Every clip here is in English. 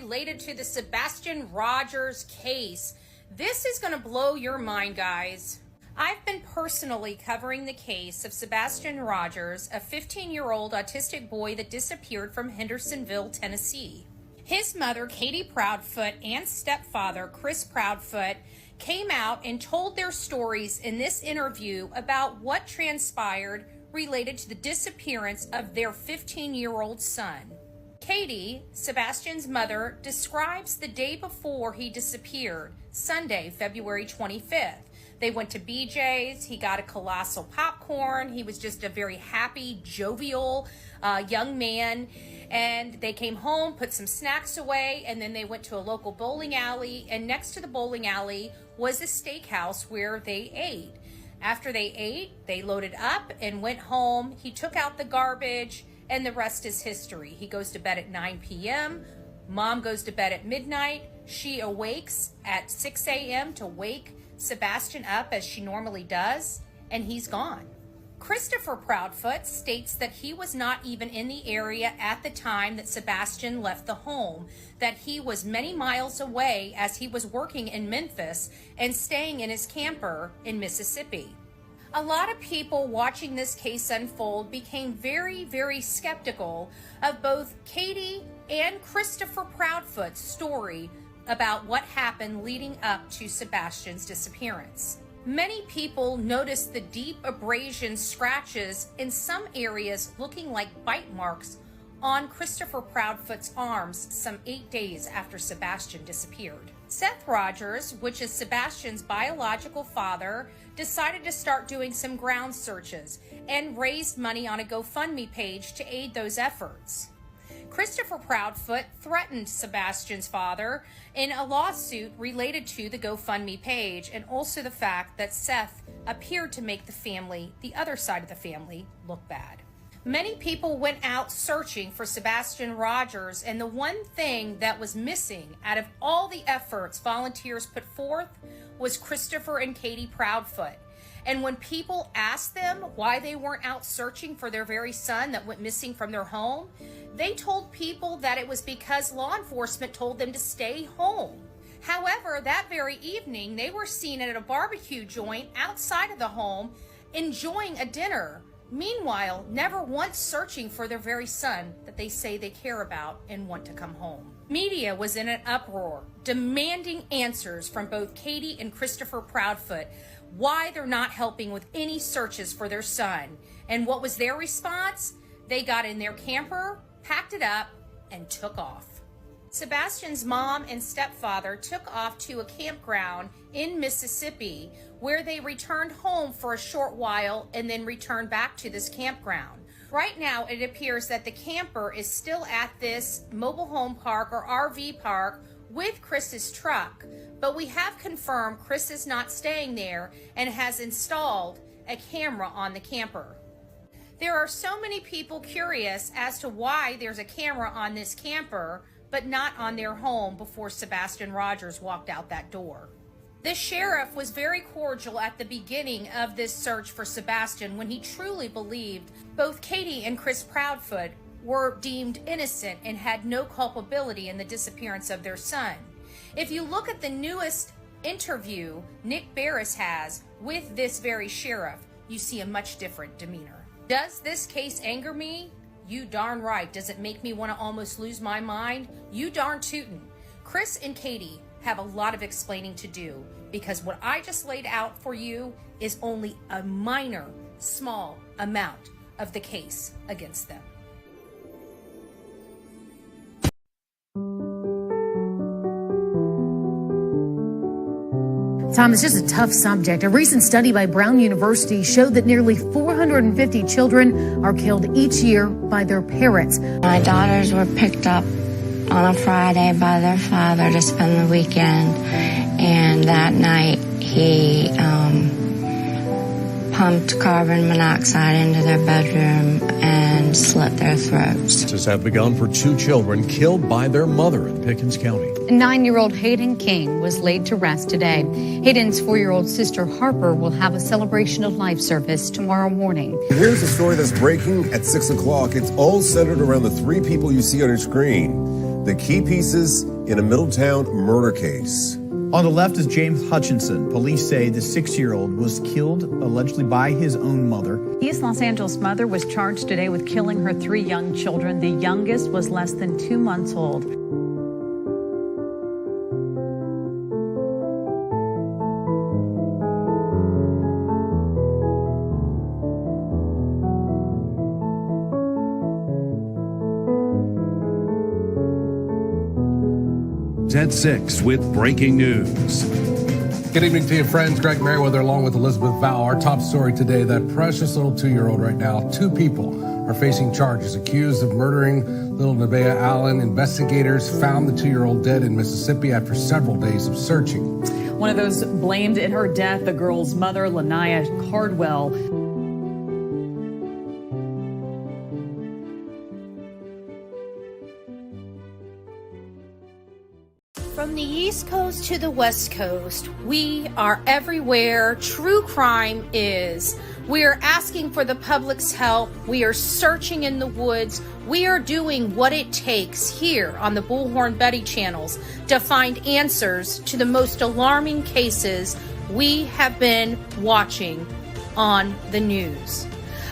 related to the Sebastian Rogers case. This is going to blow your mind, guys. I've been personally covering the case of Sebastian Rogers, a 15-year-old autistic boy that disappeared from Hendersonville, Tennessee. His mother, Katie Proudfoot, and stepfather, Chris Proudfoot, came out and told their stories in this interview about what transpired related to the disappearance of their 15-year-old son. Katie, Sebastian's mother, describes the day before he disappeared, Sunday, February 25th. They went to BJ's, he got a colossal popcorn, he was just a very happy, jovial young man, and they came home, put some snacks away, and then they went to a local bowling alley, and next to the bowling alley was a steakhouse where they ate. After they ate, they loaded up and went home. He took out the garbage, and the rest is history. He goes to bed at 9 p.m., Mom goes to bed at midnight, she awakes at 6 a.m. to wake Sebastian up as she normally does, and he's gone. Christopher Proudfoot states that he was not even in the area at the time that Sebastian left the home, that he was many miles away as he was working in Memphis and staying in his camper in Mississippi. A lot of people watching this case unfold became very, very skeptical of both Katie and Christopher Proudfoot's story about what happened leading up to Sebastian's disappearance. Many people noticed the deep abrasion scratches in some areas looking like bite marks on Christopher Proudfoot's arms some 8 days after Sebastian disappeared. Seth Rogers, which is Sebastian's biological father, decided to start doing some ground searches and raised money on a GoFundMe page to aid those efforts. Christopher Proudfoot threatened Sebastian's father in a lawsuit related to the GoFundMe page, and also the fact that Seth appeared to make the family, the other side of the family, look bad. Many people went out searching for Sebastian Rogers, and the one thing that was missing out of all the efforts volunteers put forth was Christopher and Katie Proudfoot. And when people asked them why they weren't out searching for their very son that went missing from their home, they told people that it was because law enforcement told them to stay home. However, that very evening, they were seen at a barbecue joint outside of the home enjoying a dinner. Meanwhile, never once searching for their very son that they say they care about and want to come home. Media was in an uproar, demanding answers from both Katie and Christopher Proudfoot why they're not helping with any searches for their son. And what was their response? They got in their camper, packed it up, and took off. Sebastian's mom and stepfather took off to a campground in Mississippi, where they returned home for a short while and then returned back to this campground. Right now, it appears that the camper is still at this mobile home park or RV park with Chris's truck, but we have confirmed Chris is not staying there and has installed a camera on the camper. There are so many people curious as to why there's a camera on this camper, but not on their home before Sebastian Rogers walked out that door. The sheriff was very cordial at the beginning of this search for Sebastian when he truly believed both Katie and Chris Proudfoot were deemed innocent and had no culpability in the disappearance of their son. If you look at the newest interview Nick Barris has with this very sheriff, you see a much different demeanor. Does this case anger me? You darn right. Does it make me want to almost lose my mind? You darn tootin'. Chris and Katie have a lot of explaining to do, because what I just laid out for you is only a minor, small amount of the case against them. Tom, it's just a tough subject. A recent study by Brown University showed that nearly 450 children are killed each year by their parents. My daughters were picked up on a Friday by their father to spend the weekend, and that night he pumped carbon monoxide into their bedroom and slit their throats. Searches have begun for 2 children killed by their mother in Hopkins County. 9-year-old Hayden King was laid to rest today. Hayden's 4-year-old sister Harper will have a celebration of life service tomorrow morning. Here's a story that's breaking at 6 o'clock. It's all centered around the 3 people you see on your screen. The key pieces in a Middletown murder case. On the left is James Hutchinson. Police say the 6-year-old was killed allegedly by his own mother. East Los Angeles mother was charged today with killing her 3 young children. The youngest was less than 2 months old. At 6 with breaking news. Good evening to you, friends. Greg Merriweather along with Elizabeth Vow. Our top story today, that precious little 2-year-old right now. 2 people are facing charges accused of murdering little Nevaeh Allen. Investigators found the 2-year-old dead in Mississippi after several days of searching. One of those blamed in her death, the girl's mother, Lanaya Cardwell. From the East Coast to the West Coast, we are everywhere true crime is. We are asking for the public's help. We are searching in the woods. We are doing what it takes here on the Bullhorn Betty channels to find answers to the most alarming cases we have been watching on the news.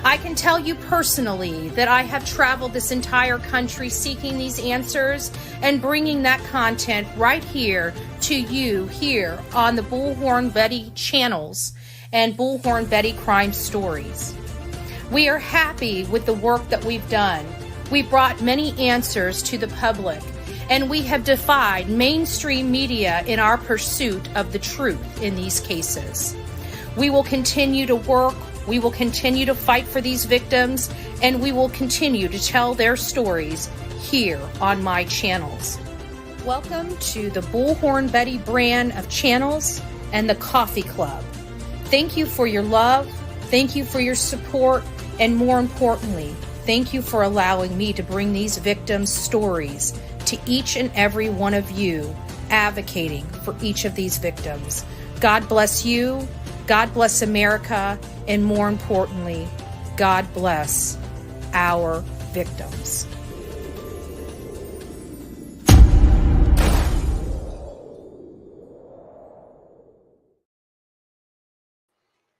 I can tell you personally that I have traveled this entire country seeking these answers and bringing that content right here to you here on the Bullhorn Betty channels and Bullhorn Betty Crime Stories. We are happy with the work that we've done. We brought many answers to the public, and we have defied mainstream media in our pursuit of the truth in these cases. We will continue to work. We will continue to fight for these victims, and we will continue to tell their stories here on my channels. Welcome to the Bullhorn Betty brand of channels and the Coffee Club. Thank you for your love. Thank you for your support. And more importantly, thank you for allowing me to bring these victims' stories to each and every one of you, advocating for each of these victims. God bless you. God bless America, and more importantly, God bless our victims.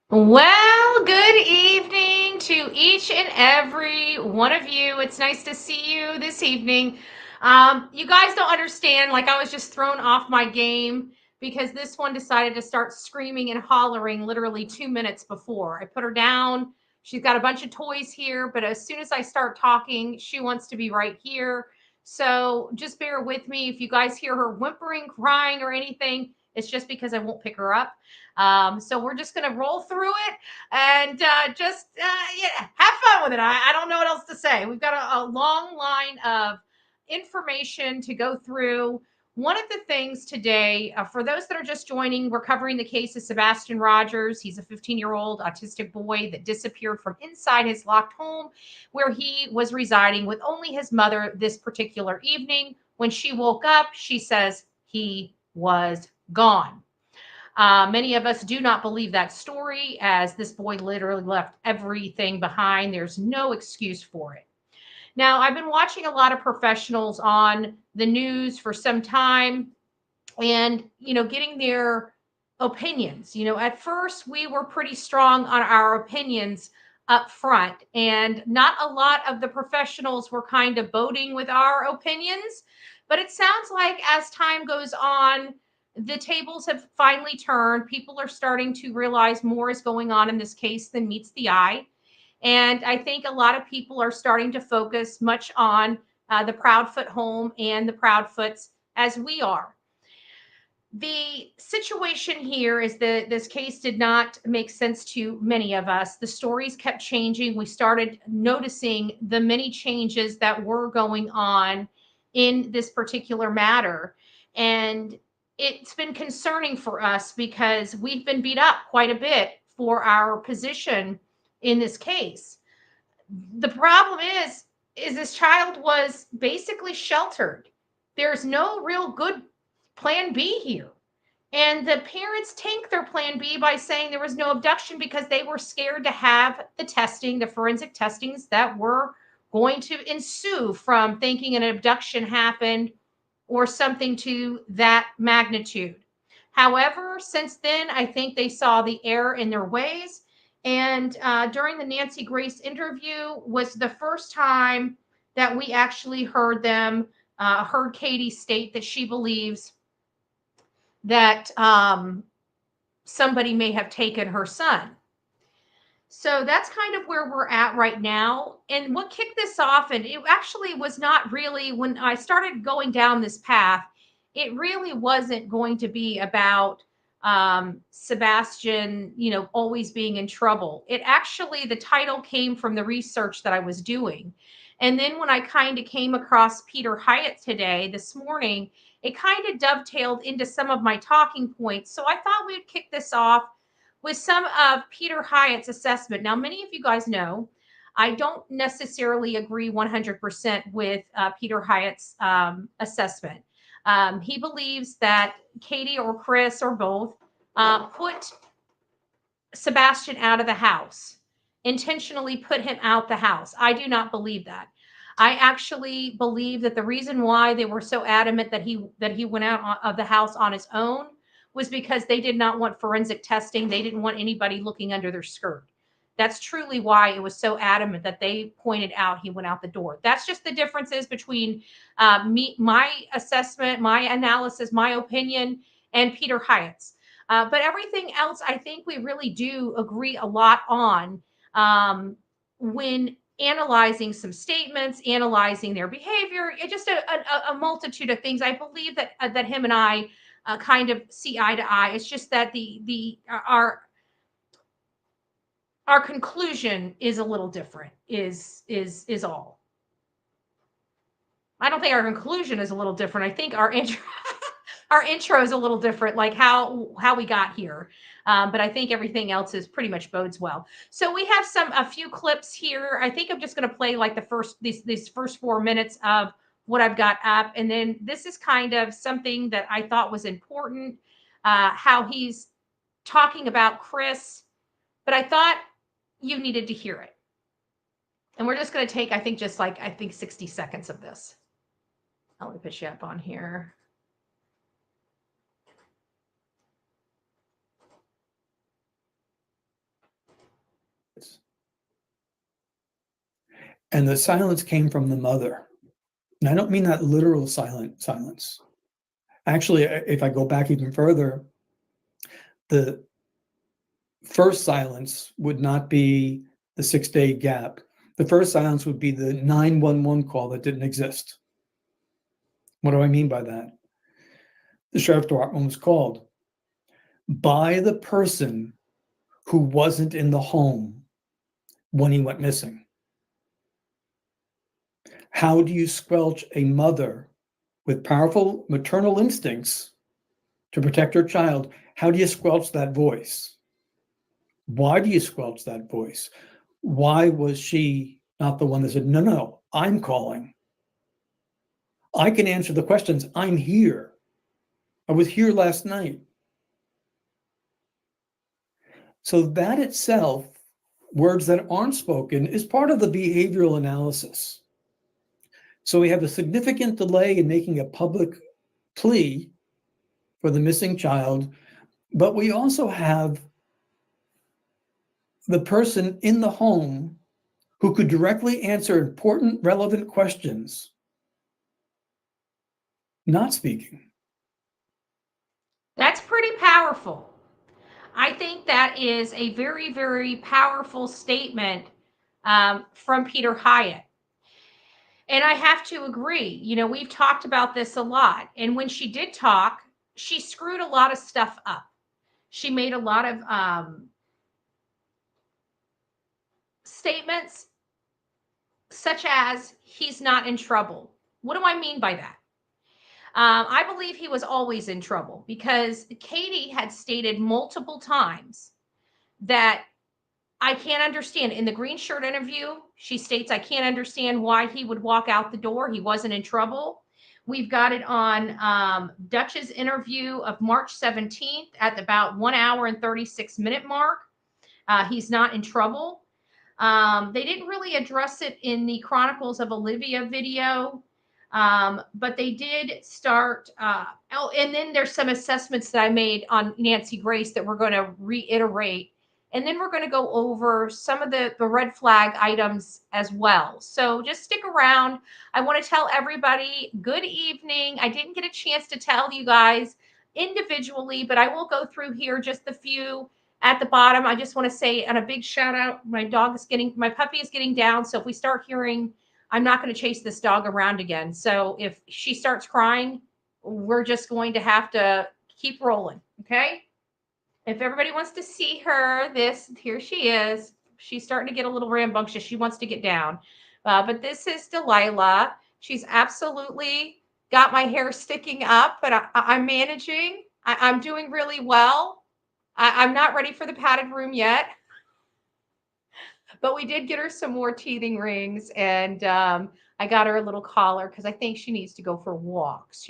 Well, good evening to each and every one of you. It's nice to see you this evening. You guys don't understand, like I was just thrown off my game because this one decided to start screaming and hollering literally 2 minutes before. I put her down. She's got a bunch of toys here, but as soon as I start talking, she wants to be right here. So just bear with me. If you guys hear her whimpering, crying, or anything, it's just because I won't pick her up. So we're just going to roll through it and have fun with it. I don't know what else to say. We've got a long line of information to go through. One of the things today, for those that are just joining, we're covering the case of Sebastian Rogers. He's a 15-year-old autistic boy that disappeared from inside his locked home where he was residing with only his mother this particular evening. When she woke up, she says he was gone. Many of us do not believe that story, as this boy literally left everything behind. There's no excuse for it. Now, I've been watching a lot of professionals on the news for some time and, getting their opinions. At first we were pretty strong on our opinions up front, and not a lot of the professionals were kind of voting with our opinions. But it sounds like as time goes on, the tables have finally turned. People are starting to realize more is going on in this case than meets the eye. And I think a lot of people are starting to focus much on the Proudfoot home and the Proudfoots as we are. The situation here is that this case did not make sense to many of us. The stories kept changing. We started noticing the many changes that were going on in this particular matter. And it's been concerning for us because we've been beat up quite a bit for our position in this case. The problem is this child was basically sheltered. There's no real good plan B here. And the parents tanked their plan B by saying there was no abduction because they were scared to have the testing, the forensic testings that were going to ensue from thinking an abduction happened or something to that magnitude. However, since then, I think they saw the error in their ways. And during the Nancy Grace interview was the first time that we actually heard Katie state that she believes that somebody may have taken her son. So that's kind of where we're at right now. And what kicked this off, and it actually was not really, when I started going down this path, it really wasn't going to be about Sebastian, always being in trouble. It actually, the title came from the research that I was doing. And then when I kind of came across Peter Hyatt today, this morning, it kind of dovetailed into some of my talking points. So I thought we'd kick this off with some of Peter Hyatt's assessment. Now, many of you guys know I don't necessarily agree 100% with Peter Hyatt's assessment. He believes that Katie or Chris or both put Sebastian out of the house, intentionally put him out the house. I do not believe that. I actually believe that the reason why they were so adamant that he went out of the house on his own was because they did not want forensic testing. They didn't want anybody looking under their skirt. That's truly why it was so adamant that they pointed out he went out the door. That's just the differences between my assessment, my analysis, my opinion, and Peter Hyatt's. But everything else, I think we really do agree a lot on when analyzing some statements, analyzing their behavior, just a multitude of things. I believe that him and I kind of see eye to eye. It's just that our conclusion is a little different. Is all. I don't think our conclusion is a little different. I think our intro is a little different, like how we got here. But I think everything else is pretty much bodes well. So we have a few clips here. I think I'm just going to play like these first 4 minutes of what I've got up. And then this is kind of something that I thought was important, how he's talking about Chris, but I thought you needed to hear it. And we're just going to take, I think 60 seconds of this. I'll let me put you up on here. And the silence came from the mother. And I don't mean that literal silence. Actually, if I go back even further, the first silence would not be the 6-day gap. The first silence would be the 911 call that didn't exist. What do I mean by that? The sheriff's department was called by the person who wasn't in the home when he went missing. How do you squelch a mother with powerful maternal instincts to protect her child? How do you squelch that voice? Why do you squelch that voice? Why was she not the one that said, no, I'm calling. I can answer the questions. I'm here. I was here last night. So that itself, words that aren't spoken, is part of the behavioral analysis. So we have a significant delay in making a public plea for the missing child, but we also have the person in the home who could directly answer important, relevant questions not speaking. That's pretty powerful. I think that is a very, very powerful statement from Peter Hyatt. And I have to agree. We've talked about this a lot. And when she did talk, she screwed a lot of stuff up. She made a lot of statements such as, he's not in trouble. What do I mean by that? I believe he was always in trouble because Katie had stated multiple times that I can't understand. In the green shirt interview, she states, I can't understand why he would walk out the door. He wasn't in trouble. We've got it on Dutch's interview of March 17th at about 1 hour and 36 minute mark. He's not in trouble. They didn't really address it in the Chronicles of Olivia video. But they did start. Oh, and then there's some assessments that I made on Nancy Grace that we're going to reiterate. And then we're going to go over some of the red flag items as well. So just stick around. I want to tell everybody good evening. I didn't get a chance to tell you guys individually, but I will go through here just a few at the bottom. I just want to say, and a big shout out, my puppy is getting down. So if we start hearing, I'm not going to chase this dog around again. So if she starts crying, we're just going to have to keep rolling. Okay. If everybody wants to see her, here she is. She's starting to get a little rambunctious. She wants to get down. But this is Delilah. She's absolutely got my hair sticking up, but I'm managing. I'm doing really well. I'm not ready for the padded room yet. But we did get her some more teething rings, and I got her a little collar because I think she needs to go for walks,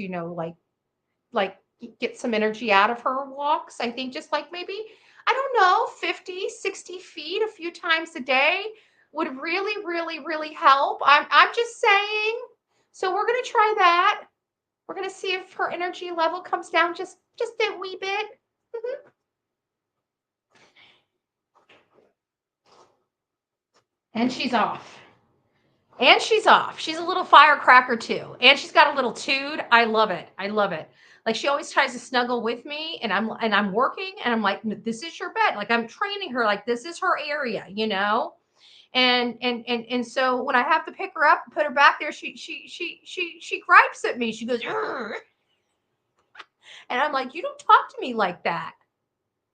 like get some energy out of her walks. I think just like maybe, I don't know, 50, 60 feet a few times a day would really, really, really help. I'm just saying. So we're going to try that. We're going to see if her energy level comes down just a wee bit. And she's off. And she's off. She's a little firecracker too. And she's got a little tood. I love it. I love it. Like she always tries to snuggle with me, and I'm working, and I'm like, this is your bed. Like I'm training her, like this is her area, And so when I have to pick her up and put her back there, she gripes at me. She goes, "Urgh." And I'm like, you don't talk to me like that.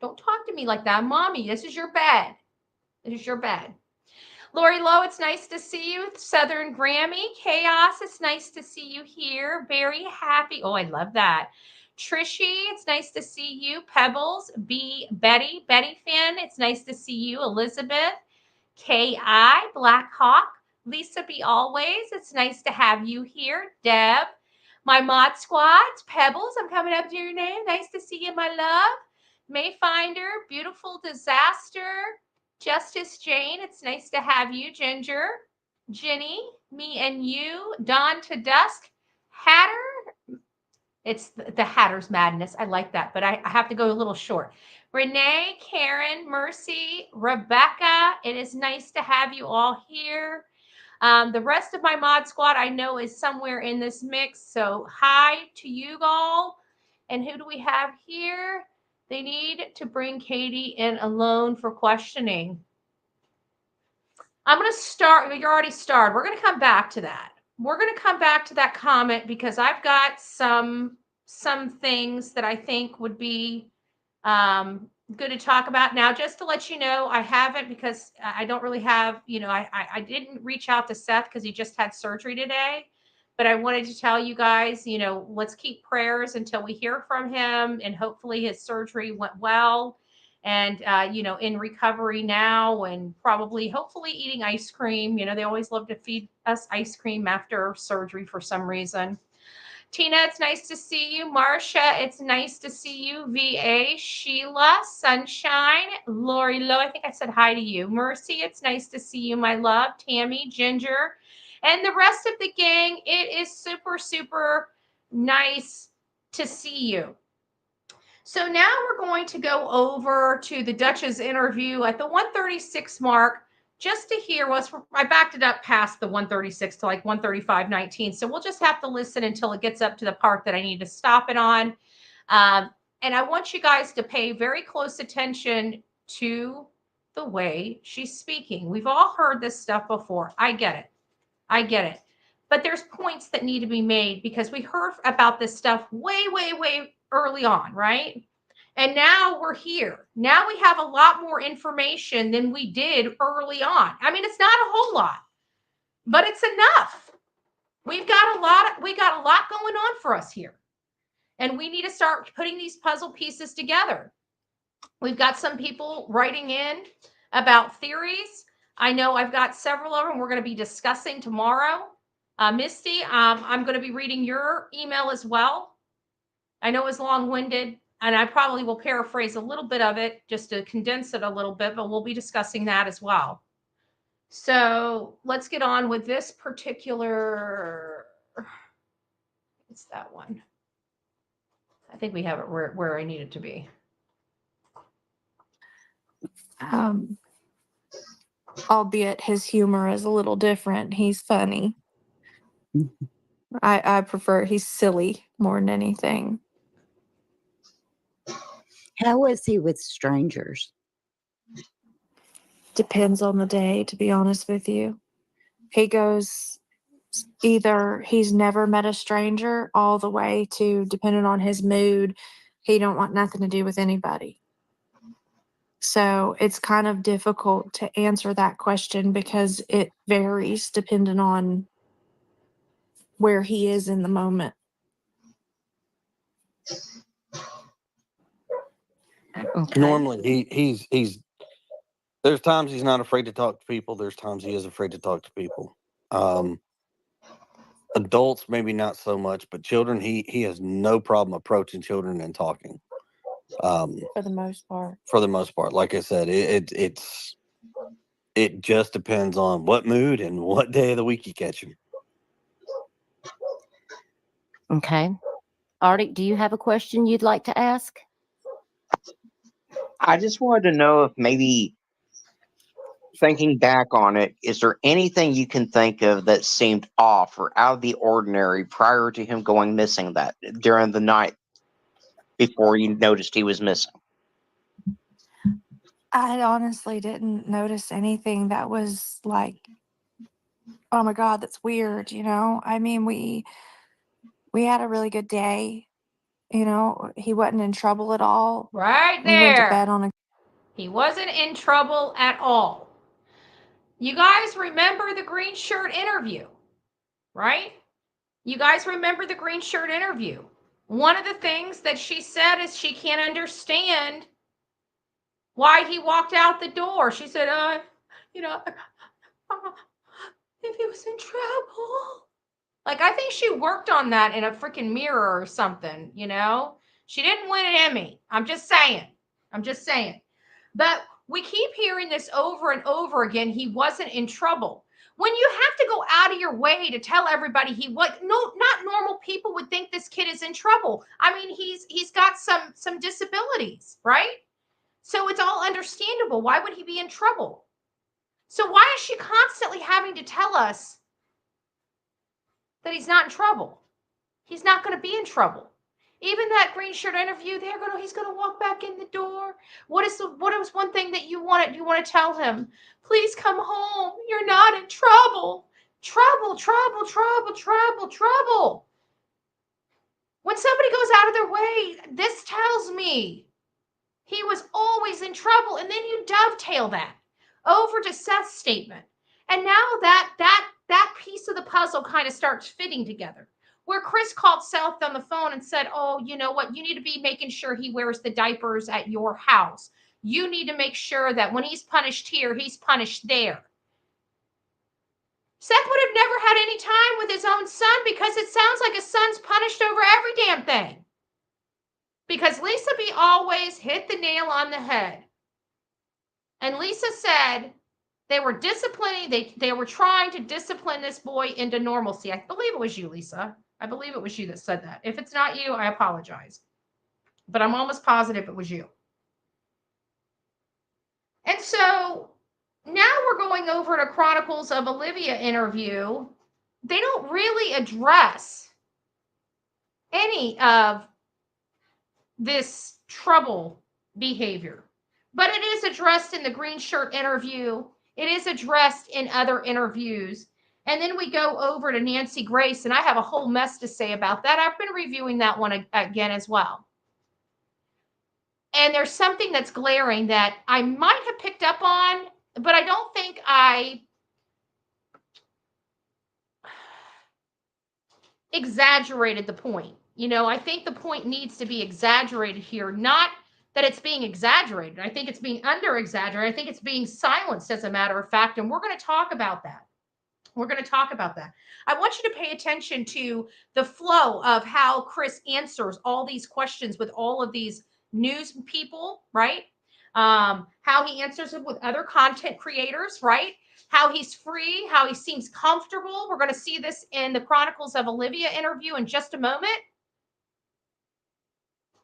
Don't talk to me like that, mommy. This is your bed. This is your bed. Lori Lowe, it's nice to see you. Southern Grammy. Chaos, it's nice to see you here. Very happy. Oh, I love that. Trishy, it's nice to see you. Pebbles, Betty Finn, it's nice to see you. Elizabeth, K.I., Black Hawk, Lisa B. Always, it's nice to have you here. Deb, my mod squads, Pebbles, I'm coming up to your name. Nice to see you, my love. Mayfinder, Beautiful Disaster, Justice Jane, it's nice to have you. Ginger, Jenny, me and you, Dawn to Dusk, Hatter. It's the Hatter's Madness. I like that, but I have to go a little short. Renee, Karen, Mercy, Rebecca, it is nice to have you all here. The rest of my mod squad I know is somewhere in this mix. So hi to you all. And who do we have here? They need to bring Katie in alone for questioning. I'm going to start. You're already started. We're going to come back to that. We're going to come back to that comment because I've got some things that I think would be good to talk about. Now, just to let you know, I haven't, because I don't really have, I didn't reach out to Seth because he just had surgery today. But I wanted to tell you guys, let's keep prayers until we hear from him. And hopefully his surgery went well. And, in recovery now, and hopefully eating ice cream. They always love to feed us ice cream after surgery for some reason. Tina, it's nice to see you. Marcia, it's nice to see you. VA, Sheila, Sunshine, Lori Lowe, I think I said hi to you. Mercy, it's nice to see you, my love. Tammy, Ginger, and the rest of the gang. It is super, super nice to see you. So now we're going to go over to the Dutch's interview at the 136 mark, just to hear I backed it up past the 136 to like 135.19. So we'll just have to listen until it gets up to the part that I need to stop it on. And I want you guys to pay very close attention to the way she's speaking. We've all heard this stuff before. I get it. But there's points that need to be made because we heard about this stuff way, way, way early on, right? And now we're here. Now we have a lot more information than we did early on. I mean, it's not a whole lot, but it's enough. We got a lot going on for us here. And we need to start putting these puzzle pieces together. We've got some people writing in about theories. I know I've got several of them we're going to be discussing tomorrow. Misty, I'm going to be reading your email as well. I know it's long-winded, and I probably will paraphrase a little bit of it just to condense it a little bit, but we'll be discussing that as well. So let's get on with this particular It's that one. I think we have it where I need it to be. Albeit his humor is a little different. He's funny. I prefer he's silly more than anything. How is he with strangers? Depends on the day, to be honest with you. He goes either he's never met a stranger all the way to, depending on his mood, he don't want nothing to do with anybody. So it's kind of difficult to answer that question because it varies depending on where he is in the moment. Okay. Normally, he's. There's times he's not afraid to talk to people. There's times he is afraid to talk to people. Adults, maybe not so much, but children, he has no problem approaching children and talking. For the most part. For the most part, like I said, it just depends on what mood and what day of the week you catch him. Okay. Artie, do you have a question you'd like to ask? I just wanted to know if maybe, thinking back on it, is there anything you can think of that seemed off or out of the ordinary prior to him going missing that during the night before you noticed he was missing? I honestly didn't notice anything that was like, oh my God, that's weird, you know? I mean, we had a really good day. You know, he wasn't in trouble at all. Right We went to there. bed on a He wasn't in trouble at all. You guys remember the green shirt interview, right? You guys remember the green shirt interview. One of the things that she said is she can't understand why he walked out the door. She said, if he was in trouble. Like, I think she worked on that in a freaking mirror or something, you know? She didn't win an Emmy. I'm just saying. But we keep hearing this over and over again. He wasn't in trouble. When you have to go out of your way to tell everybody not normal people would think this kid is in trouble. I mean, he's got some disabilities, right? So it's all understandable. Why would he be in trouble? So why is she constantly having to tell us that he's not in trouble? He's not going to be in trouble. Even that green shirt interview, he's going to walk back in the door. What was one thing that you want to tell him? Please come home. You're not in trouble. Trouble. When somebody goes out of their way, this tells me he was always in trouble. And then you dovetail that over to Seth's statement. And now that piece of the puzzle kind of starts fitting together. Where Chris called Seth on the phone and said, oh, you know what? You need to be making sure he wears the diapers at your house. You need to make sure that when he's punished here, he's punished there. Seth would have never had any time with his own son because it sounds like his son's punished over every damn thing. Because Lisa B always hit the nail on the head. And Lisa said they were disciplining, they were trying to discipline this boy into normalcy. I believe it was you, Lisa. I believe it was you that said that. If it's not you, I apologize. But I'm almost positive it was you. And so now we're going over to Chronicles of Olivia interview. They don't really address any of this trouble behavior. But it is addressed in the green shirt interview. It is addressed in other interviews. And then we go over to Nancy Grace, and I have a whole mess to say about that. I've been reviewing that one again as well. And there's something that's glaring that I might have picked up on, but I don't think I exaggerated the point. You know, I think the point needs to be exaggerated here, not that it's being exaggerated. I think it's being under-exaggerated. I think it's being silenced, as a matter of fact, and we're going to talk about that. I want you to pay attention to the flow of how Chris answers all these questions with all of these news people, right? How he answers it with other content creators, right? how he's free, how he seems comfortable. We're going to see this in the Chronicles of Olivia interview in just a moment.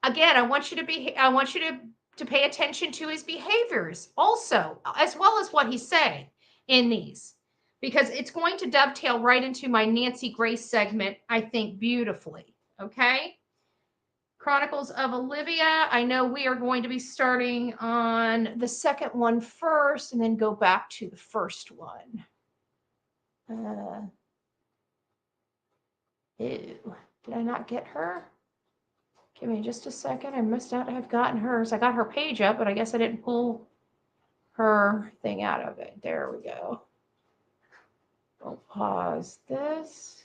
Again, I want you to pay attention to his behaviors also, as well as what he's saying in these, because it's going to dovetail right into my Nancy Grace segment, I think, beautifully. Okay. Chronicles of Olivia. I know we are going to be starting on the second one first and then go back to the first one. Ew, did I not get her? Give me just a second. I must not have gotten hers. I got her page up, but I guess I didn't pull her thing out of it. There we go. I'll pause this.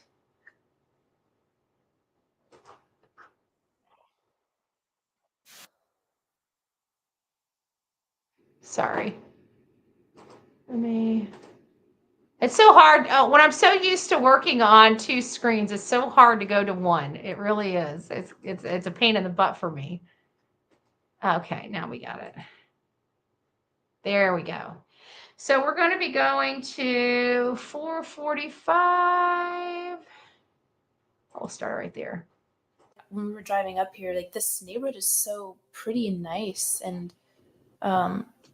Sorry. It's so hard when I'm so used to working on two screens. It's so hard to go to one. It really is. It's a pain in the butt for me. Okay, now we got it. There we go. So we're going to be going to 445. I'll start right there. When we were driving up here, like, this neighborhood is so pretty and nice. And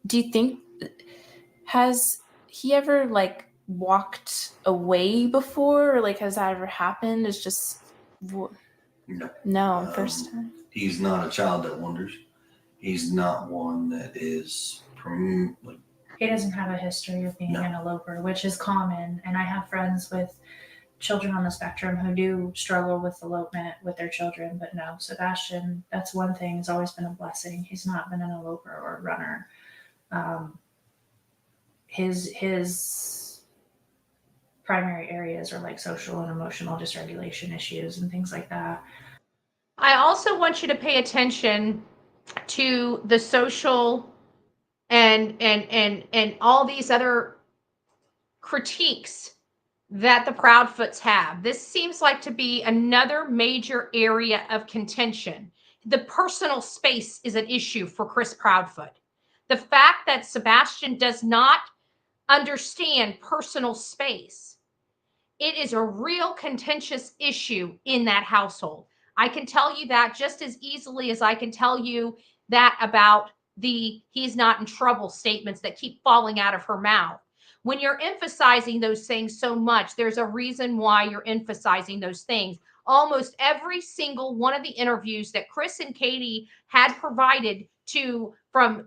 do you think, has he ever like walked away before, or like has that ever happened? It's just no, first time. He's not a child that wanders. He's not one that is he doesn't have a history of being an eloper, which is common. And I have friends with children on the spectrum who do struggle with elopement with their children. But no, Sebastian, that's one thing. It's always been a blessing. He's not been an eloper or a runner. His primary areas are like social and emotional dysregulation issues and things like that. I also want you to pay attention to the social and all these other critiques that the Proudfoots have. This seems like to be another major area of contention. The personal space is an issue for Chris Proudfoot. The fact that Sebastian does not understand personal space, it is a real contentious issue in that household. I can tell you that just as easily as I can tell you that about the "he's not in trouble" statements that keep falling out of her mouth. When you're emphasizing those things so much, there's a reason why you're emphasizing those things. Almost every single one of the interviews that Chris and Katie had provided to from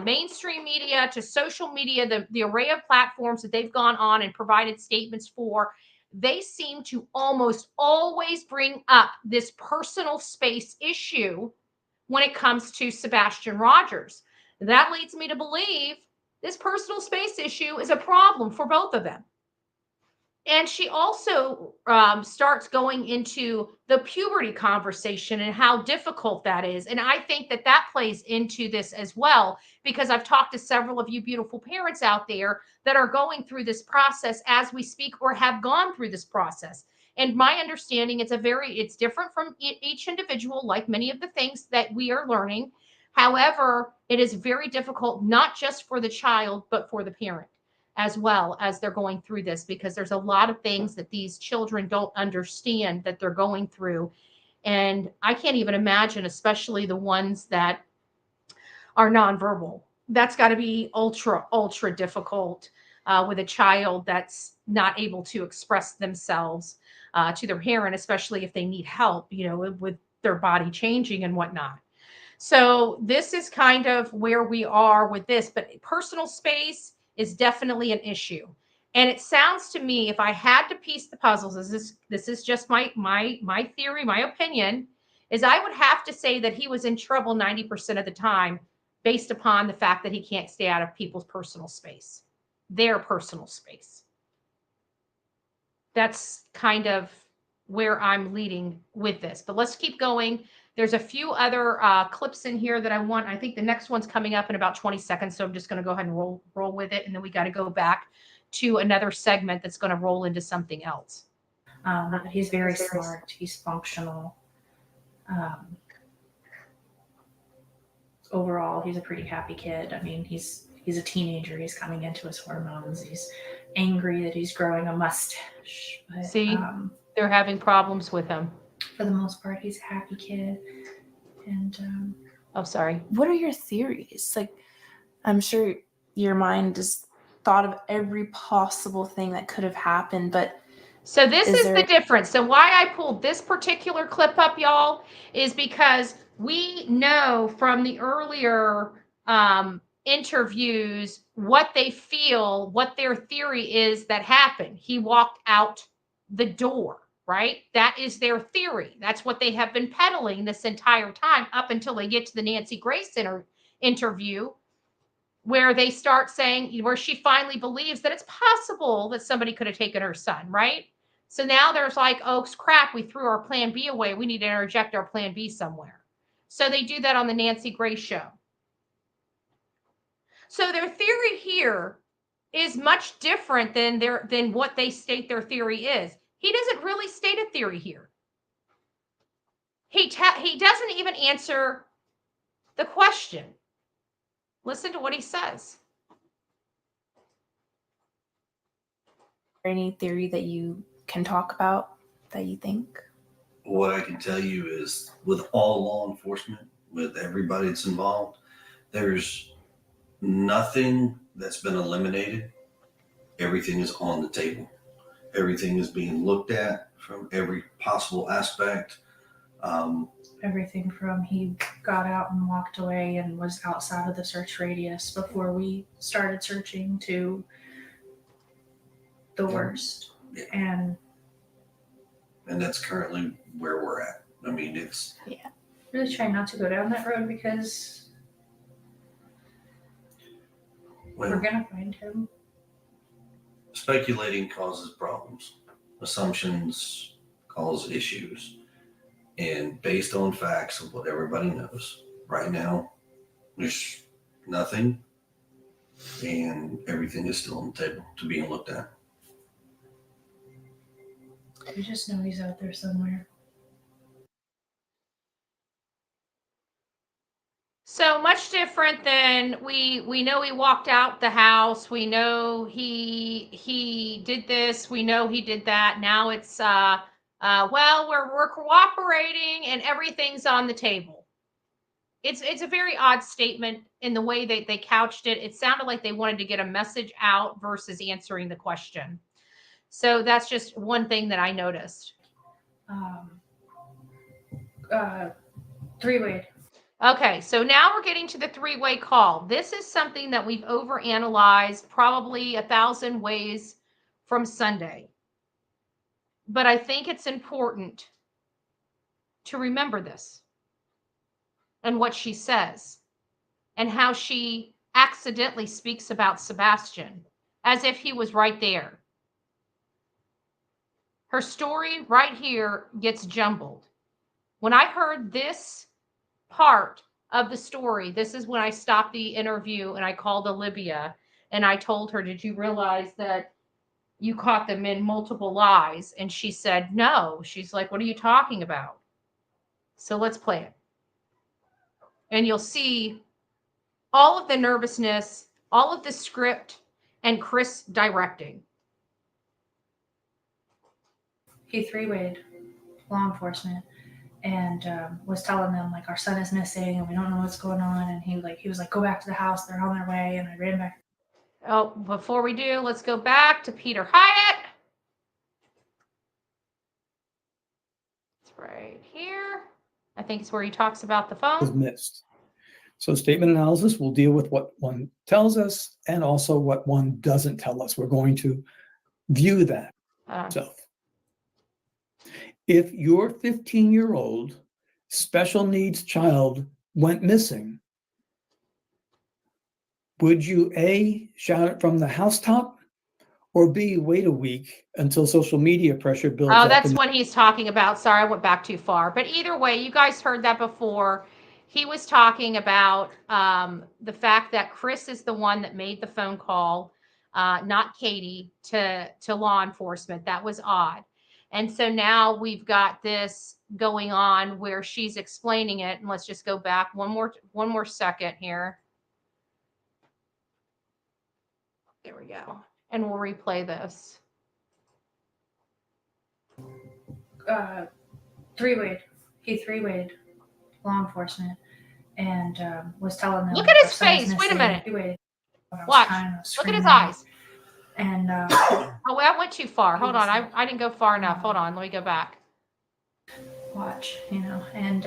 mainstream media to social media, the array of platforms that they've gone on and provided statements for, they seem to almost always bring up this personal space issue when it comes to Sebastian Rogers. That leads me to believe this personal space issue is a problem for both of them. And she also starts going into the puberty conversation and how difficult that is. And I think that that plays into this as well, because I've talked to several of you beautiful parents out there that are going through this process as we speak or have gone through this process. And my understanding, it's different from each individual, like many of the things that we are learning. However, it is very difficult, not just for the child, but for the parent as well as they're going through this, because there's a lot of things that these children don't understand that they're going through. And I can't even imagine, especially the ones that are nonverbal. That's got to be ultra, ultra difficult with a child that's not able to express themselves to their parent, especially if they need help, with their body changing and whatnot. So this is kind of where we are with this, but personal space is definitely an issue. And it sounds to me, if I had to piece the puzzles, this is just my theory, my opinion, is I would have to say that he was in trouble 90% of the time based upon the fact that he can't stay out of people's personal space, their personal space. That's kind of where I'm leading with this. But let's keep going. There's a few other clips in here that I want. I think the next one's coming up in about 20 seconds. So I'm just going to go ahead and roll with it. And then we got to go back to another segment that's going to roll into something else. He's very smart. He's functional. Overall, he's a pretty happy kid. I mean, he's he's a teenager. He's coming into his hormones. He's angry that he's growing a mustache. But, See, they're having problems with him. for the most part, he's a happy kid. And oh, sorry. What are your theories? Like, I'm sure your mind has thought of every possible thing that could have happened, but so this is the difference. So why I pulled this particular clip up, y'all, is because we know from the earlier interviews what they feel, what their theory is that happened. He walked out the door, right? That is their theory. That's what they have been peddling this entire time up until they get to the Nancy Grace interview, where they start saying, where she finally believes that it's possible that somebody could have taken her son, right? So now there's like, oh crap, we threw our plan B away. We need to interject our plan B somewhere. So they do that on the Nancy Grace show. So their theory here is much different than what they state their theory is. He doesn't really state a theory here. He doesn't even answer the question. Listen to what he says. any theory that you can talk about that you think? What I can tell you is with all law enforcement, with everybody that's involved, there's nothing that's been eliminated. Everything is on the table. Everything is being looked at from every possible aspect. Everything from he got out and walked away and was outside of the search radius before we started searching to the worst. And that's currently where we're at. I mean, it's... Yeah. Really try not to go down that road because we're going to find him. Speculating causes problems. Assumptions cause issues. And based on facts of what everybody knows, right now, there's nothing, and everything is still on the table to being looked at. We just know he's out there somewhere. So much different than we know he walked out the house. We know he did this. We know he did that. Now it's well, we're cooperating and everything's on the table. It's a very odd statement in the way that they couched it. It sounded like they wanted to get a message out versus answering the question. So that's just one thing that I noticed. Three-way. Okay, so now we're getting to the three-way call. This is something that we've overanalyzed probably 1,000 ways from Sunday. But I think it's important to remember this and what she says and how she accidentally speaks about Sebastian as if he was right there. Her story right here gets jumbled. When I heard this part of the story, this is when I stopped the interview and I called Olivia and I told her, did you realize that you caught them in multiple lies? And she said, no. She's like, what are you talking about? So let's play it. And you'll see all of the nervousness, all of the script, and Chris directing. He three-wayed law enforcement and was telling them like our son is missing and we don't know what's going on. And he was like, go back to the house. They're on their way. And I ran back. Oh, before we do, let's go back to Peter Hyatt. It's right here. I think it's where he talks about the phone. Was missed. So statement analysis will deal with what one tells us and also what one doesn't tell us. We're going to view that. So if your 15-year-old special needs child went missing, would you A, shout it from the housetop, or B, wait a week until social media pressure builds up? Oh, that's what he's talking about. Sorry, I went back too far. But either way, you guys heard that before. He was talking about the fact that Chris is the one that made the phone call, not Katie, to law enforcement. That was odd. And so now we've got this going on where she's explaining it. And let's just go back one more second here. There we go. And we'll replay this. Three-wayed. He three-wayed law enforcement and was telling them. Look at his face. Wait a minute. Watch. Look at his eyes. And oh, I went too far. Hold on. I didn't go far enough. Hold on. Let me go back. Watch, and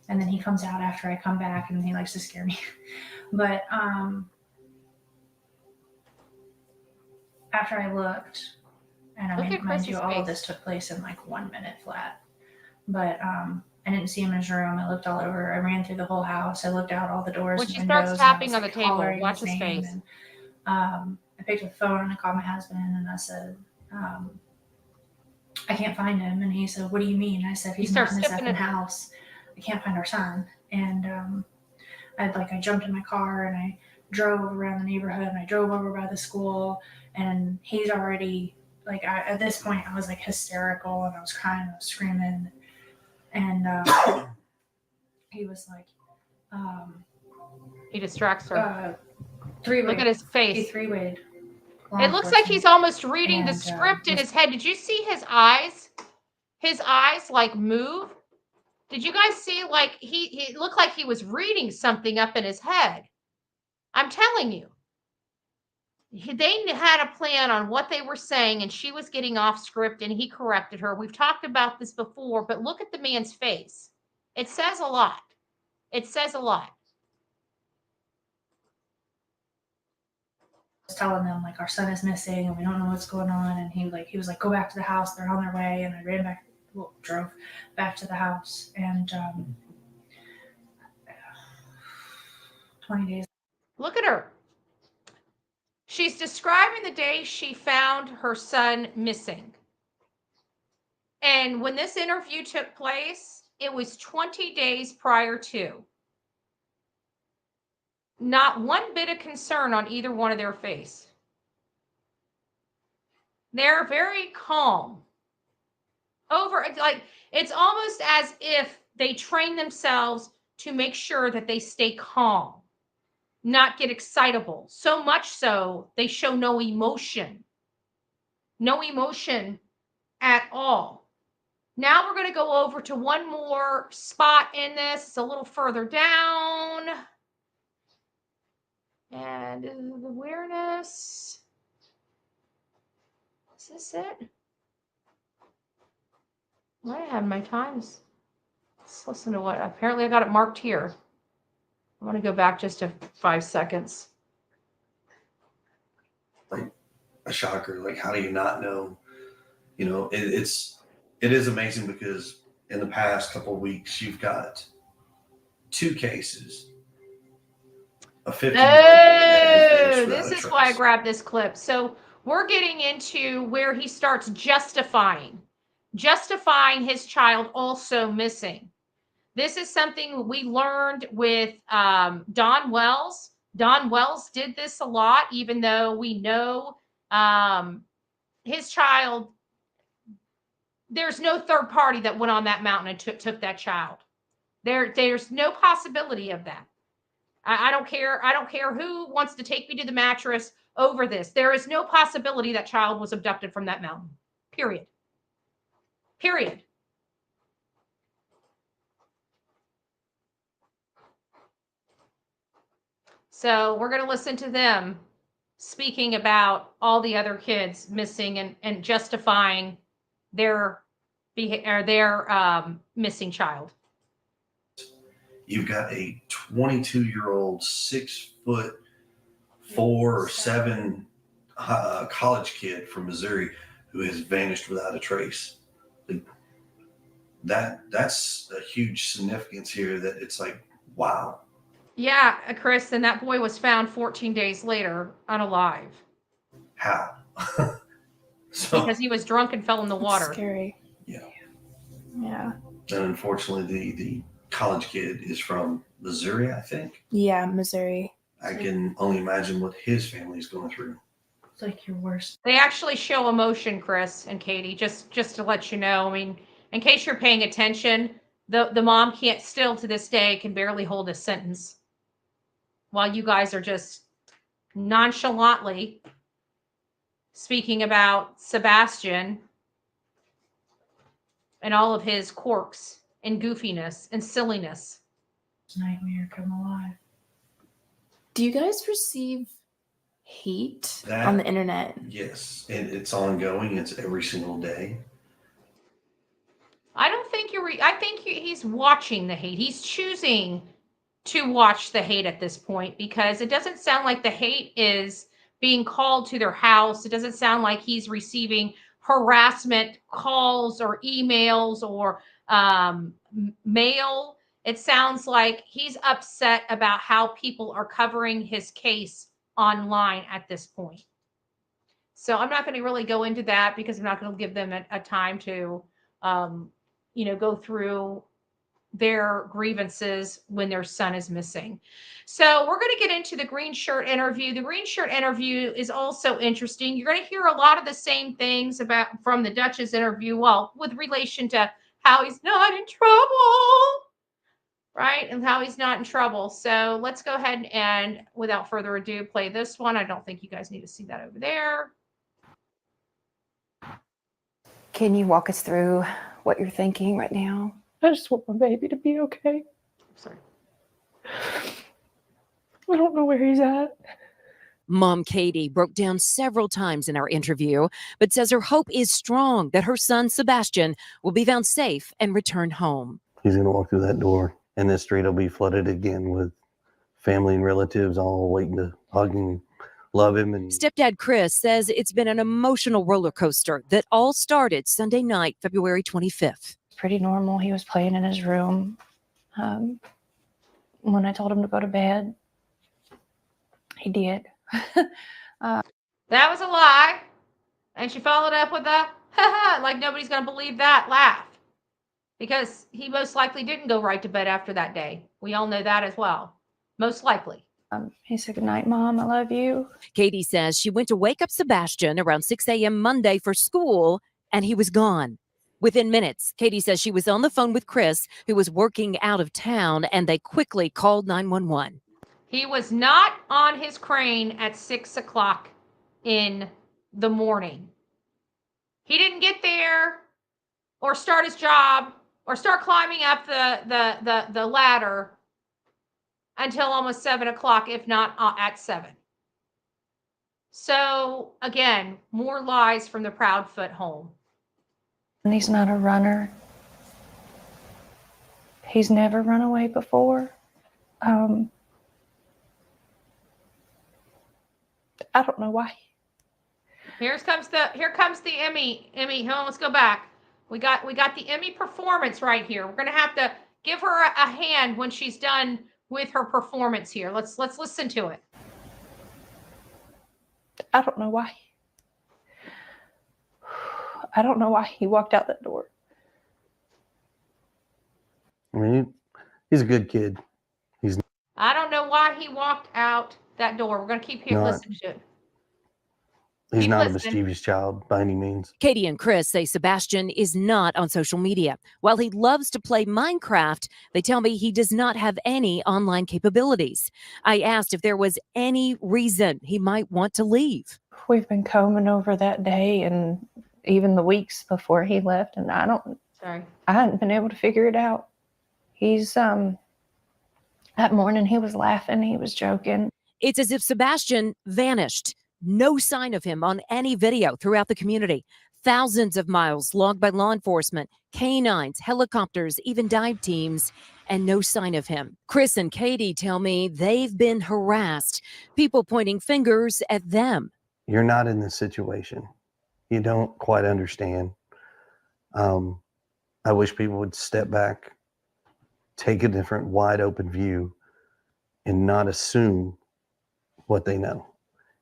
then he comes out after I come back, and he likes to scare me. But after I looked, and I mean, mind you, all of this took place in like 1 minute flat. But I didn't see him in his room. I looked all over. I ran through the whole house. I looked out all the doors. When and she windows, starts tapping on the like, table, watch his face. And, I picked up the phone and I called my husband and I said, I can't find him. And he said, what do you mean? I said, he's not in his effing house. I can't find our son. And I jumped in my car and I drove around the neighborhood and I drove over by the school, and he's already like, at this point I was like hysterical and I was crying, I was screaming. And he was like, he distracts her. Three-way. Look at his face. He three-wayed. It looks like he's almost reading the script in his head. Did you see his eyes? His eyes like move. Did you guys see like he looked like he was reading something up in his head? I'm telling you. They had a plan on what they were saying, and she was getting off script, and he corrected her. We've talked about this before, but look at the man's face. It says a lot. It says a lot. Telling them like our son is missing and we don't know what's going on, and he was like, go back to the house, they're on their way. And I drove back to the house, and 20 days. Look at her. She's describing the day she found her son missing. And when this interview took place, it was 20 days prior to. Not one bit of concern on either one of their face. They're very calm. It's almost as if they train themselves to make sure that they stay calm, not get excitable. So much so, they show no emotion. No emotion at all. Now we're going to go over to one more spot in this. It's a little further down. And the awareness. Is this it? I had my times. Let's listen to what. Apparently, I got it marked here. I want to go back just to 5 seconds. Like a shocker. Like, how do you not know? You know, it is amazing because in the past couple of weeks, you've got 2 cases. A 15-year-old. This is why I grabbed this clip. So we're getting into where he starts justifying his child also missing. This is something we learned with Don Wells. Don Wells did this a lot, even though we know his child, there's no third party that went on that mountain and took that child. There's no possibility of that. I don't care. I don't care who wants to take me to the mattress over this. There is no possibility that child was abducted from that mountain. Period. Period. So we're going to listen to them speaking about all the other kids missing and justifying their missing child. You've got a 22-year-old, 6'4" or 7" college kid from Missouri who has vanished without a trace. Like, that's a huge significance here. That it's like, wow. Yeah, Chris, and that boy was found 14 days later, unalive. How? Because he was drunk and fell in the water. That's scary. Yeah. Yeah. And unfortunately, the college kid is from Missouri, I think. Yeah, Missouri. I can only imagine what his family is going through. It's like your worst. They actually show emotion, Chris and Katie, just to let you know. I mean, in case you're paying attention, the mom can't still to this day can barely hold a sentence while you guys are just nonchalantly speaking about Sebastian and all of his quirks and goofiness and silliness. Nightmare come alive. Do you guys receive hate on the internet? Yes, and it's ongoing. It's every single day. I don't think I think he's watching the hate. He's choosing to watch the hate at this point, because it doesn't sound like the hate is being called to their house. It doesn't sound like he's receiving harassment calls or emails or mail. It sounds like he's upset about how people are covering his case online at this point. So I'm not going to really go into that, because I'm not going to give them a time to, go through their grievances when their son is missing. So we're going to get into the green shirt interview. The green shirt interview is also interesting. You're going to hear a lot of the same things from the Dutch's interview, well, with relation to how he's not in trouble, right? And how he's not in trouble. So let's go ahead and, without further ado, play this one. I don't think you guys need to see that over there. Can you walk us through what you're thinking right now? I just want my baby to be okay. Sorry. I don't know where he's at. Mom Katie broke down several times in our interview, but says her hope is strong that her son Sebastian will be found safe and return home. He's going to walk through that door, and the street will be flooded again with family and relatives all waiting to hug and love him. And Stepdad Chris says it's been an emotional roller coaster that all started Sunday night, February 25th. Pretty normal. He was playing in his room. When I told him to go to bed, he did. That was a lie. And she followed up with a, like nobody's going to believe that laugh. Because he most likely didn't go right to bed after that day. We all know that as well. Most likely. He said, "Good night, Mom. I love you." Katie says she went to wake up Sebastian around 6 a.m. Monday for school, and he was gone. Within minutes, Katie says she was on the phone with Chris, who was working out of town, and they quickly called 911. He was not on his crane at 6 o'clock in the morning. He didn't get there or start his job or start climbing up the ladder until almost 7 o'clock, if not at 7. So, again, more lies from the Proudfoot home. And he's not a runner. He's never run away before. I don't know why. Here comes the Emmy. Emmy, let's go back. We got the Emmy performance right here. We're gonna have to give her a hand when she's done with her performance here. Let's listen to it. I don't know why. I don't know why he walked out that door. I mean, he's a good kid. I don't know why he walked out that door. We're going to keep here listening to it. He's not a mischievous child by any means. Katie and Chris say Sebastian is not on social media. While he loves to play Minecraft, they tell me he does not have any online capabilities. I asked if there was any reason he might want to leave. We've been combing over that day and even the weeks before he left, and I hadn't been able to figure it out. He's that morning he was laughing, he was joking. It's as if Sebastian vanished. No sign of him on any video throughout the community. Thousands of miles logged by law enforcement, canines, helicopters, even dive teams, and no sign of him. Chris and Katie tell me they've been harassed, people pointing fingers at them. You're not in this situation. You don't quite understand. I wish people would step back, take a different wide open view, and not assume what they know.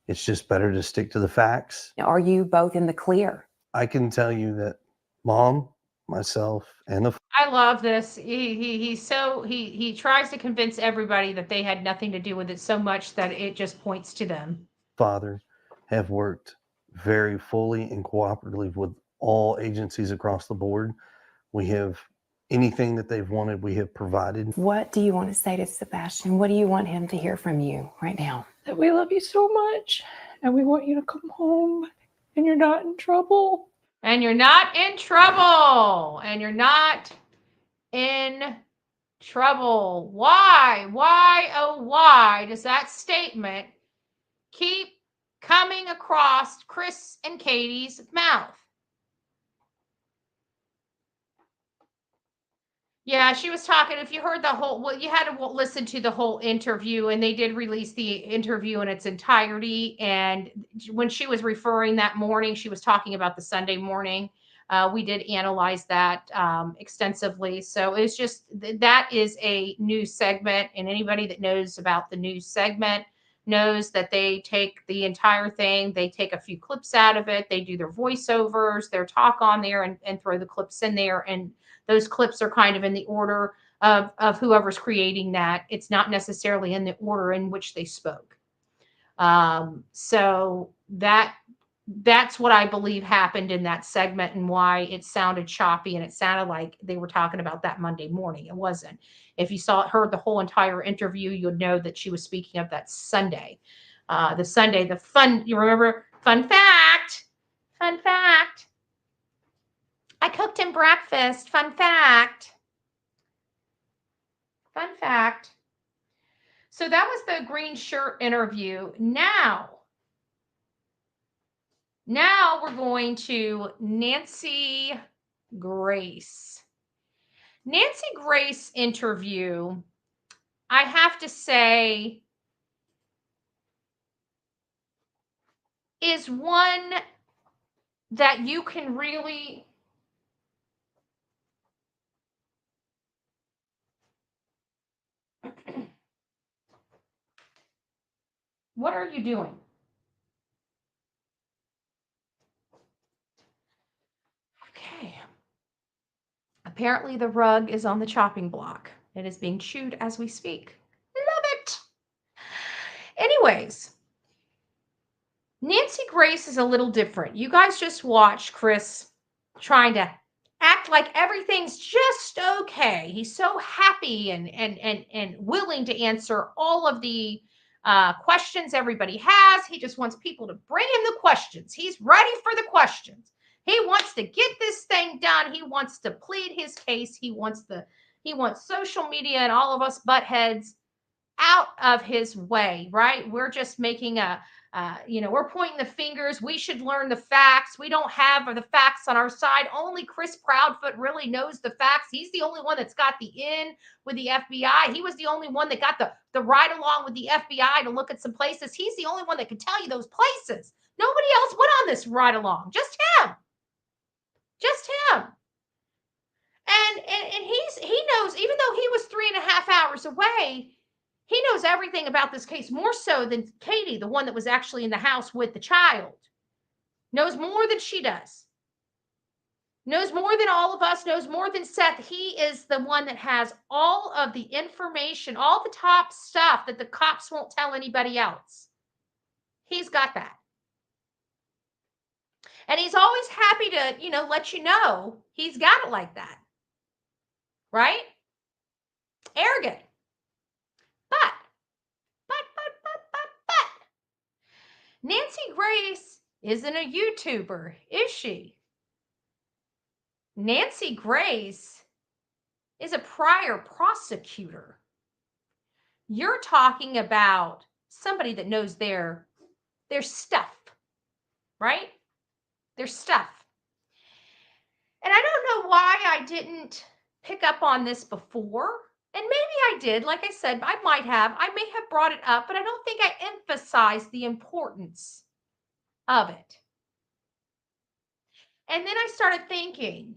It's just better to stick to the facts. Are you both in the clear? I can tell you that Mom, myself, and the I love this. He tries to convince everybody that they had nothing to do with it so much that it just points to them. father have worked very fully and cooperatively with all agencies across the board. We have anything that they've wanted, we have provided. What do you want to say to Sebastian? What do you want him to hear from you right now? That we love you so much and we want you to come home And you're not in trouble. And you're not in trouble. And you're not in trouble. Why? Why, oh, why does that statement keep coming across Chris and Katie's mouth? Yeah, she was talking. If you heard the whole, well, you had to listen to the whole interview, and they did release the interview in its entirety. And when she was referring that morning, she was talking about the Sunday morning. We did analyze that extensively. So it's just that is a news segment, and anybody that knows about the news segment knows that they take the entire thing. They take a few clips out of it. They do their voiceovers, their talk on there, and throw the clips in there. And those clips are kind of in the order of whoever's creating that. It's not necessarily in the order in which they spoke. So that's what I believe happened in that segment, and why it sounded choppy, and it sounded like they were talking about that Monday morning. It wasn't. If you heard the whole entire interview, you'd know that she was speaking of that Sunday. The fun, you remember, fun fact, I cooked him breakfast. Fun fact. So that was the green shirt interview. Now we're going to Nancy Grace. Nancy Grace interview, I have to say, is one that you can really what are you doing? Okay. Apparently the rug is on the chopping block. It is being chewed as we speak. Love it. Anyways, Nancy Grace is a little different. You guys just watch Chris trying to act like everything's just okay. He's so happy and willing to answer all of the questions everybody has. He just wants people to bring him the questions. He's ready for the questions. He wants to get this thing done. He wants to plead his case. He wants social media and all of us buttheads out of his way, right? We're just making we're pointing the fingers. We should learn the facts. We don't have the facts on our side. Only Chris Proudfoot really knows the facts. He's the only one that's got the in with the FBI. He was the only one that got the ride along with the FBI to look at some places. He's the only one that could tell you those places. Nobody else went on this ride along. Just him. And he knows, even though he was 3.5 hours away, he knows everything about this case, more so than Katie, the one that was actually in the house with the child. Knows more than she does. Knows more than all of us, knows more than Seth. He is the one that has all of the information, all the top stuff that the cops won't tell anybody else. He's got that. And he's always happy to, let you know he's got it like that. Right? Arrogant. But Nancy Grace isn't a YouTuber, is she? Nancy Grace is a prior prosecutor. You're talking about somebody that knows their stuff, right? Their stuff. And I don't know why I didn't pick up on this before. And maybe I did. Like I said, I may have brought it up, but I don't think I emphasized the importance of it. And then I started thinking,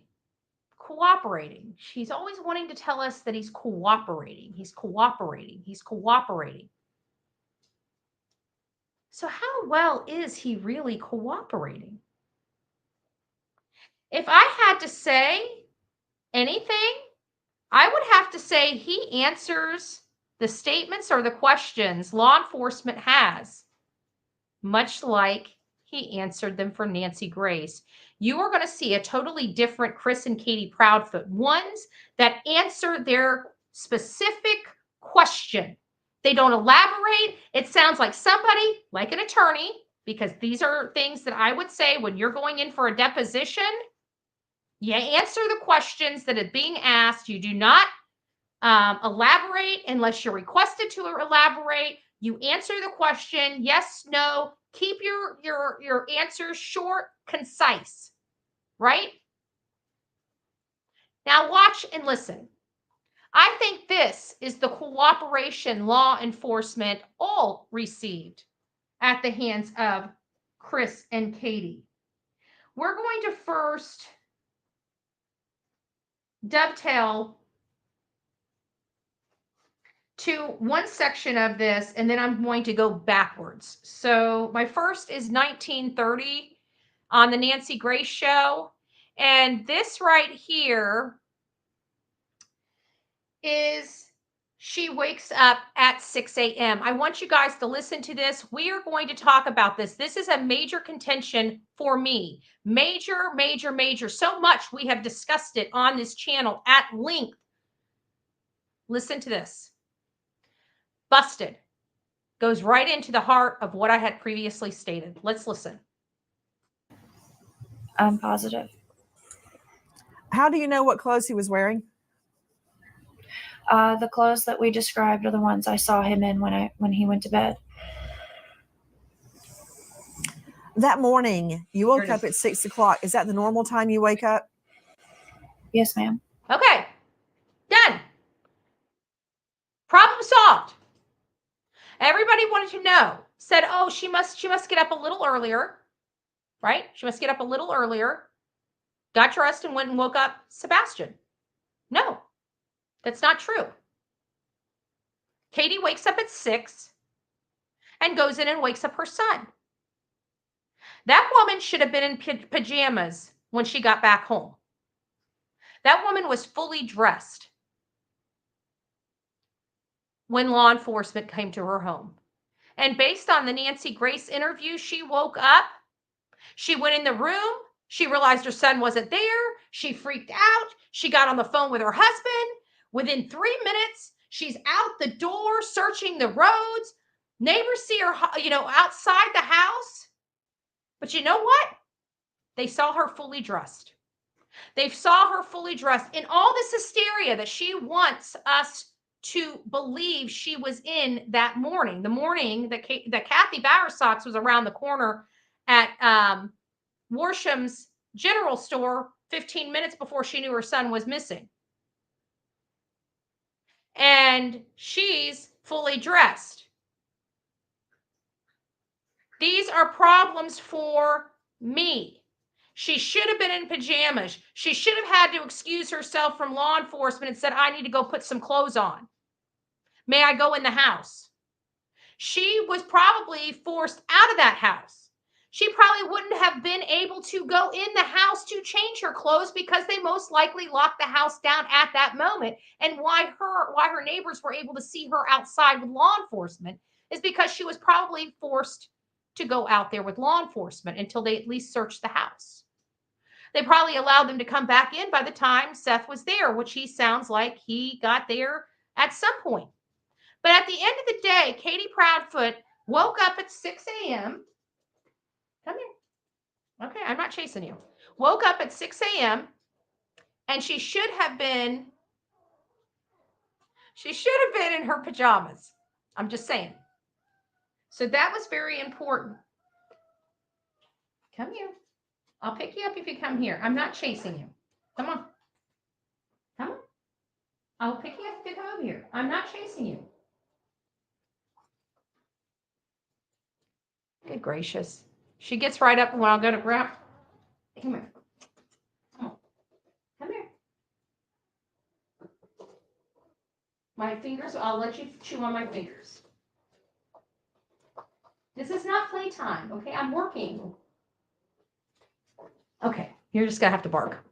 cooperating. She's always wanting to tell us that he's cooperating. He's cooperating. So how well is he really cooperating? If I had to say anything, I would have to say he answers the statements or the questions law enforcement has, much like he answered them for Nancy Grace. You are going to see a totally different Chris and Katie Proudfoot, ones that answer their specific question. They don't elaborate. It sounds like somebody, like an attorney, because these are things that I would say when you're going in for a deposition, you answer the questions that are being asked. You do not elaborate unless you're requested to elaborate. You answer the question, yes, no. Keep your answers short, concise, right? Now watch and listen. I think this is the cooperation law enforcement all received at the hands of Chris and Katie. We're going to first dovetail to one section of this, and then I'm going to go backwards. So my first is 1930 on the Nancy Grace Show. And this right here is she wakes up at 6 a.m. I want you guys to listen to this. We are going to talk about this. This is a major contention for me. Major, major, major. So much we have discussed it on this channel at length. Listen to this. Busted. Goes right into the heart of what I had previously stated. Let's listen. I'm positive. How do you know what clothes he was wearing? The clothes that we described are the ones I saw him in when he went to bed. That morning, you woke up at 6 o'clock. Is that the normal time you wake up? Yes, ma'am. Okay. Done. Problem solved. Everybody wanted to know. Said, oh, she must get up a little earlier. Right? She must get up a little earlier. Got dressed and went and woke up Sebastian. No. That's not true. Katie wakes up at 6 and goes in and wakes up her son. That woman should have been in pajamas when she got back home. That woman was fully dressed when law enforcement came to her home. And based on the Nancy Grace interview, she woke up. She went in the room. She realized her son wasn't there. She freaked out. She got on the phone with her husband. Within 3 minutes, she's out the door searching the roads. Neighbors see her, outside the house. But you know what? They saw her fully dressed. They saw her fully dressed in all this hysteria that she wants us to believe she was in that morning. The morning that Kathy Bowersox was around the corner at Worsham's General Store 15 minutes before she knew her son was missing. And she's fully dressed. These are problems for me. She should have been in pajamas. She should have had to excuse herself from law enforcement and said, I need to go put some clothes on. May I go in the house? She was probably forced out of that house. She probably wouldn't have been able to go in the house to change her clothes because they most likely locked the house down at that moment. And why her neighbors were able to see her outside with law enforcement is because she was probably forced to go out there with law enforcement until they at least searched the house. They probably allowed them to come back in by the time Seth was there, which he sounds like he got there at some point. But at the end of the day, Katie Proudfoot woke up at 6 a.m. Come here. Okay, I'm not chasing you. Woke up at 6 a.m. and she should have been in her pajamas. I'm just saying. So that was very important. Come here. I'll pick you up if you come here. I'm not chasing you. Come on. Come on. I'll pick you up if you come over here. I'm not chasing you. Good gracious. She gets right up when I'll go to grab. Come here. Come on. Come here. My fingers, I'll let you chew on my fingers. This is not playtime, okay? I'm working. Okay, you're just going to have to bark.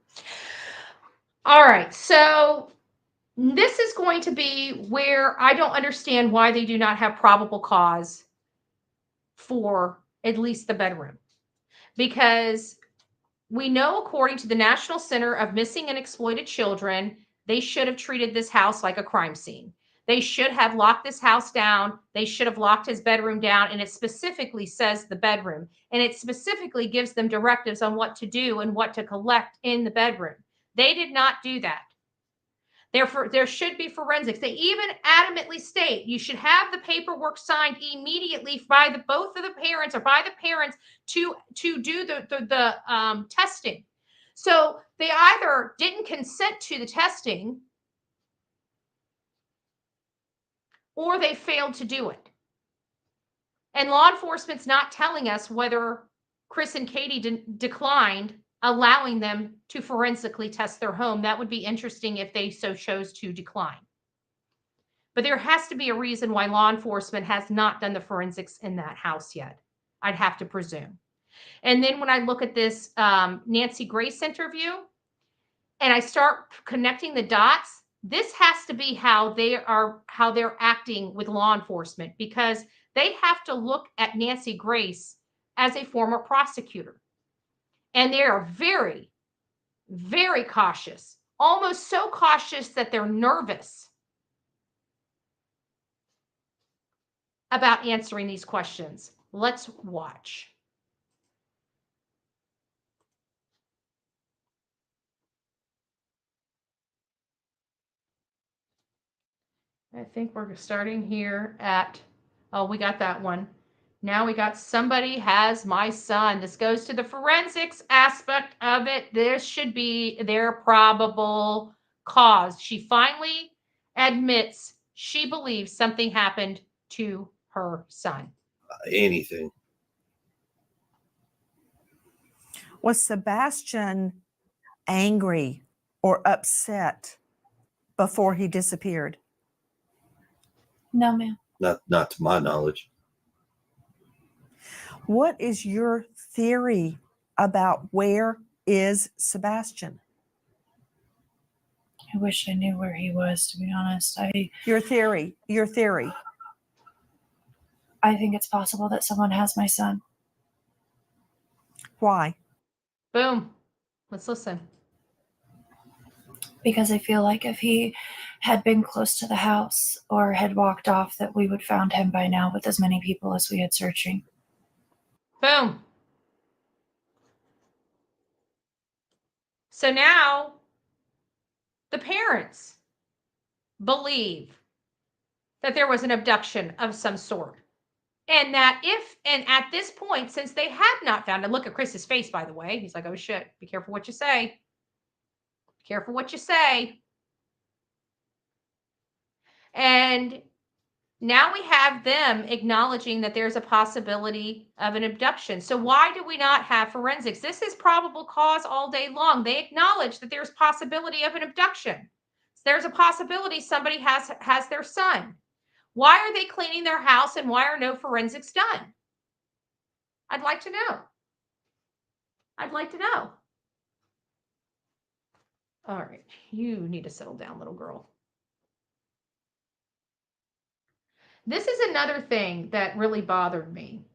All right, so this is going to be where I don't understand why they do not have probable cause for at least the bedroom. Because we know, according to the National Center of Missing and Exploited Children, they should have treated this house like a crime scene. They should have locked this house down. They should have locked his bedroom down. And it specifically says the bedroom. And it specifically gives them directives on what to do and what to collect in the bedroom. They did not do that. Therefore, there should be forensics. They even adamantly state you should have the paperwork signed immediately by both of the parents or by the parents to do the testing. So they either didn't consent to the testing or they failed to do it. And law enforcement's not telling us whether Chris and Katie declined allowing them to forensically test their home. That would be interesting if they so chose to decline. But there has to be a reason why law enforcement has not done the forensics in that house yet. I'd have to presume. And then when I look at this Nancy Grace interview and I start connecting the dots, this has to be how they're acting with law enforcement, because they have to look at Nancy Grace as a former prosecutor. And they are very, very cautious, almost so cautious that they're nervous about answering these questions. Let's watch. I think we're starting here at, oh, we got that one. Now we got somebody has my son. This goes to the forensics aspect of it. This should be their probable cause. She finally admits she believes something happened to her son. Anything. Was Sebastian angry or upset before he disappeared? No, ma'am. Not to my knowledge. What is your theory about where is Sebastian? I wish I knew where he was, to be honest. Your theory. I think it's possible that someone has my son. Why? Boom. Let's listen. Because I feel like if he had been close to the house or had walked off, that we would found him by now with as many people as we had searching. Boom. So now the parents believe that there was an abduction of some sort. And that at this point, since they have not found it, look at Chris's face, by the way. He's like, oh shit, be careful what you say. Be careful what you say. And now we have them acknowledging that there's a possibility of an abduction. So why do we not have forensics? This is probable cause all day long. They acknowledge that there's possibility of an abduction. There's a possibility somebody has their son. Why are they cleaning their house and why are no forensics done? I'd like to know. I'd like to know. All right, you need to settle down, little girl. This is another thing that really bothered me,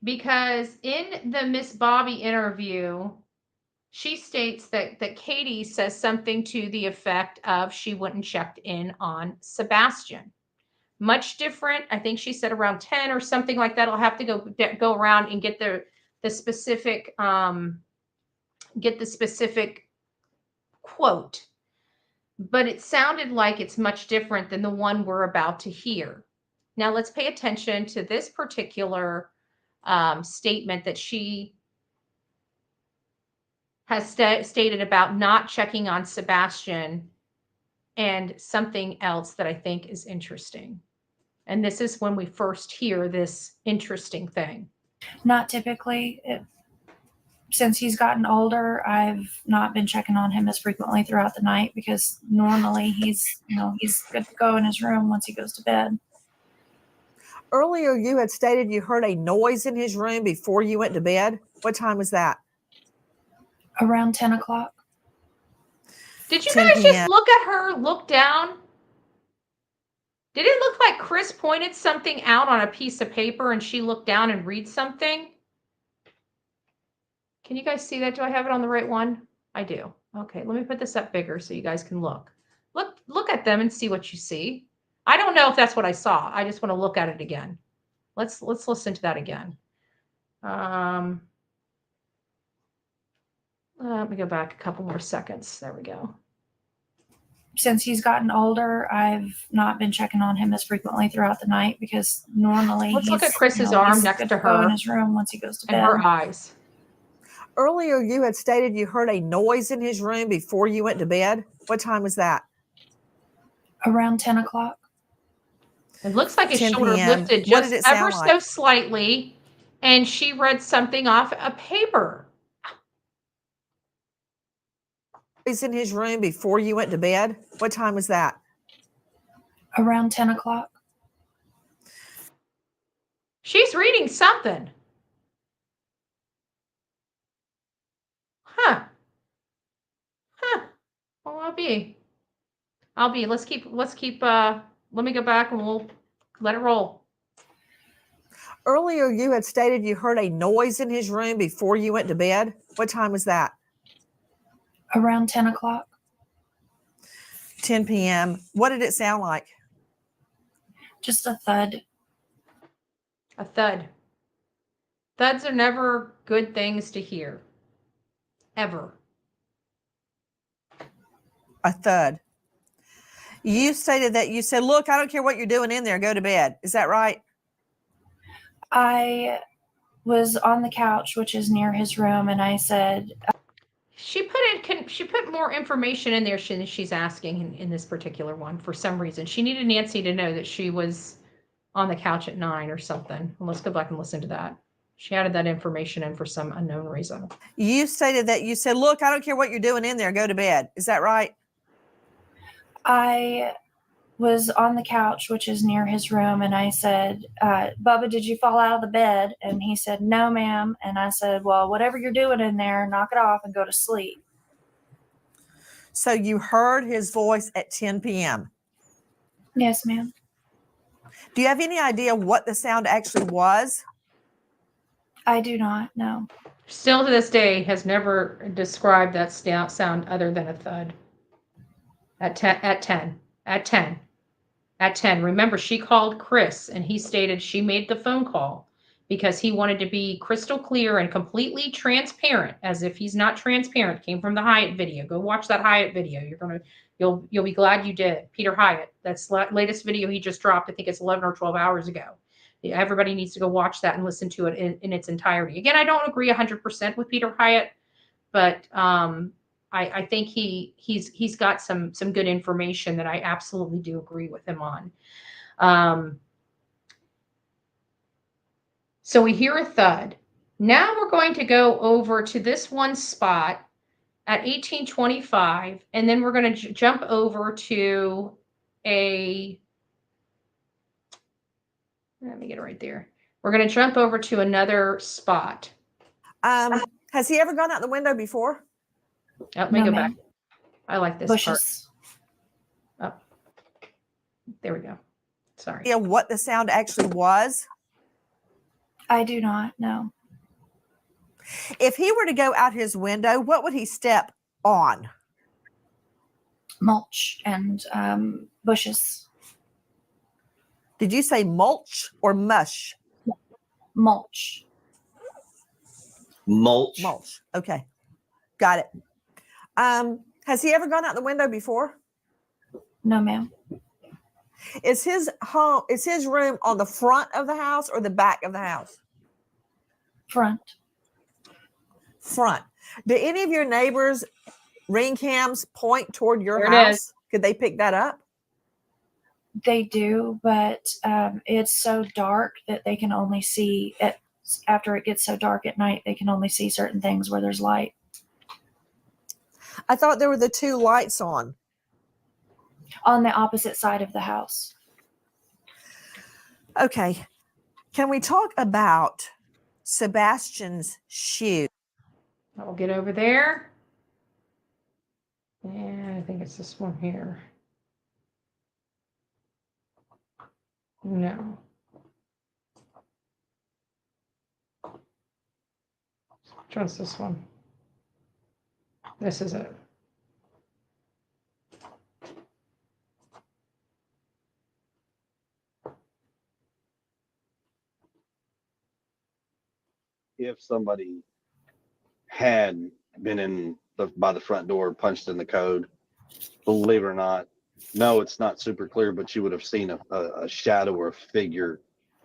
because in the Miss Bobby interview, she states that Katie says something to the effect of she wouldn't check in on Sebastian. Much different. I think she said around 10 or something like that. I'll have to go around and get the specific quote. But it sounded like it's much different than the one we're about to hear. Now let's pay attention to this particular statement that she has stated about not checking on Sebastian, and something else that I think is interesting. And this is when we first hear this interesting thing. Not typically. Since he's gotten older, I've not been checking on him as frequently throughout the night, because normally he's good to go in his room once he goes to bed. Earlier, you had stated you heard a noise in his room before you went to bed. What time was that? Around 10 o'clock. Did you guys just look at her, look down? Did it look like Chris pointed something out on a piece of paper and she looked down and read something? Can you guys see that? Do I have it on the right one? I do. Okay, let me put this up bigger so you guys can look. Look at them and see what you see. I don't know if that's what I saw. I just want to look at it again. Let's listen to that again. Let me go back a couple more seconds. There we go. Since he's gotten older, I've not been checking on him as frequently throughout the night because normally Let's look at Chris's arm he's next good to go in her his room once he goes to and bed. her eyes. Earlier, you had stated you heard a noise in his room before you went to bed. What time was that? Around 10 o'clock. It looks like his 10 shoulder p.m. lifted What just did it ever sound like? so slightly, and she read something off a paper. Noise in his room before you went to bed. What time was that? Around 10 o'clock. She's reading something. Huh. Well, I'll be. Let's keep, let me go back and we'll let it roll. Earlier, you had stated you heard a noise in his room before you went to bed. What time was that? Around 10 o'clock. 10 p.m. What did it sound like? Just a thud. A thud. Thuds are never good things to hear. Ever. A thud. You stated that you said, look, I don't care what you're doing in there. Go to bed. Is that right? I was on the couch, which is near his room, and I said, She put more information in there than she's asking in this particular one for some reason. She needed Nancy to know that she was on the couch at 9 or something. Let's go back and listen to that. She added that information in for some unknown reason. You stated that you said, look, I don't care what you're doing in there. Go to bed. Is that right? I was on the couch, which is near his room, and I said, Bubba, did you fall out of the bed? And he said, no, ma'am. And I said, well, whatever you're doing in there, knock it off and go to sleep. So you heard his voice at 10 p.m. Yes, ma'am. Do you have any idea what the sound actually was? I do not, no. Still to this day has never described that sound other than a thud. At 10. Remember, she called Chris and he stated she made the phone call because he wanted to be crystal clear and completely transparent, as if he's not transparent. Came from the Hyatt video. Go watch that Hyatt video. You'll be glad you did. Peter Hyatt. That's latest video he just dropped. I think it's 11 or 12 hours ago. Everybody needs to go watch that and listen to it in its entirety. Again, I don't agree 100% with Peter Hyatt, but I think he's got some good information that I absolutely do agree with him on. So we hear a thud. Now we're going to go over to this one spot at 1825, and then we're going to jump over to let me get it right there. We're going to jump over to another spot. Has he ever gone out the window before? Let me go back. I like this Bushes. part. Oh, there we go. Sorry. Yeah, what the sound actually was? I do not, no. If he were to go out his window, what would he step on? Mulch and bushes. Did you say mulch or mush? Mulch. Mulch. Mulch. Okay. Got it. Has he ever gone out the window before? No, ma'am. Is his room on the front of the house or the back of the house? Front. Front. Do any of your neighbors' ring cams point toward your There it house? is. Could they pick that up? They do, but it's so dark that they can only see it after it gets so dark at night. They can only see certain things where there's light. I thought there were the two lights on the opposite side of the house. Okay. Can we talk about Sebastian's shoe? I'll get over there. And I think it's this one here. No. Which one's this one? This is it. if somebody had been by the front door, punched in the code, believe it or not, no, it's not super clear, but you would have seen a shadow or a figure.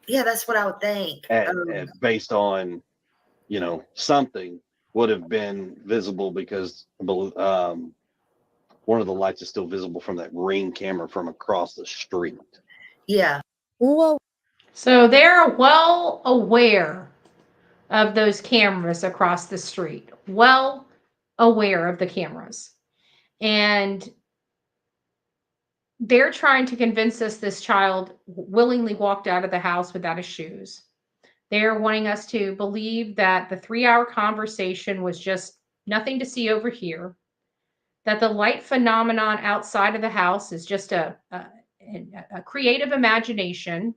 Yeah, that's what I would think. Based on, something would have been visible because one of the lights is still visible from that ring camera from across the street. Yeah. Whoa. So they're well aware of those cameras across the street, well aware of the cameras. And they're trying to convince us this child willingly walked out of the house without his shoes. They're wanting us to believe that the 3-hour conversation was just nothing to see over here, that the light phenomenon outside of the house is just a creative imagination.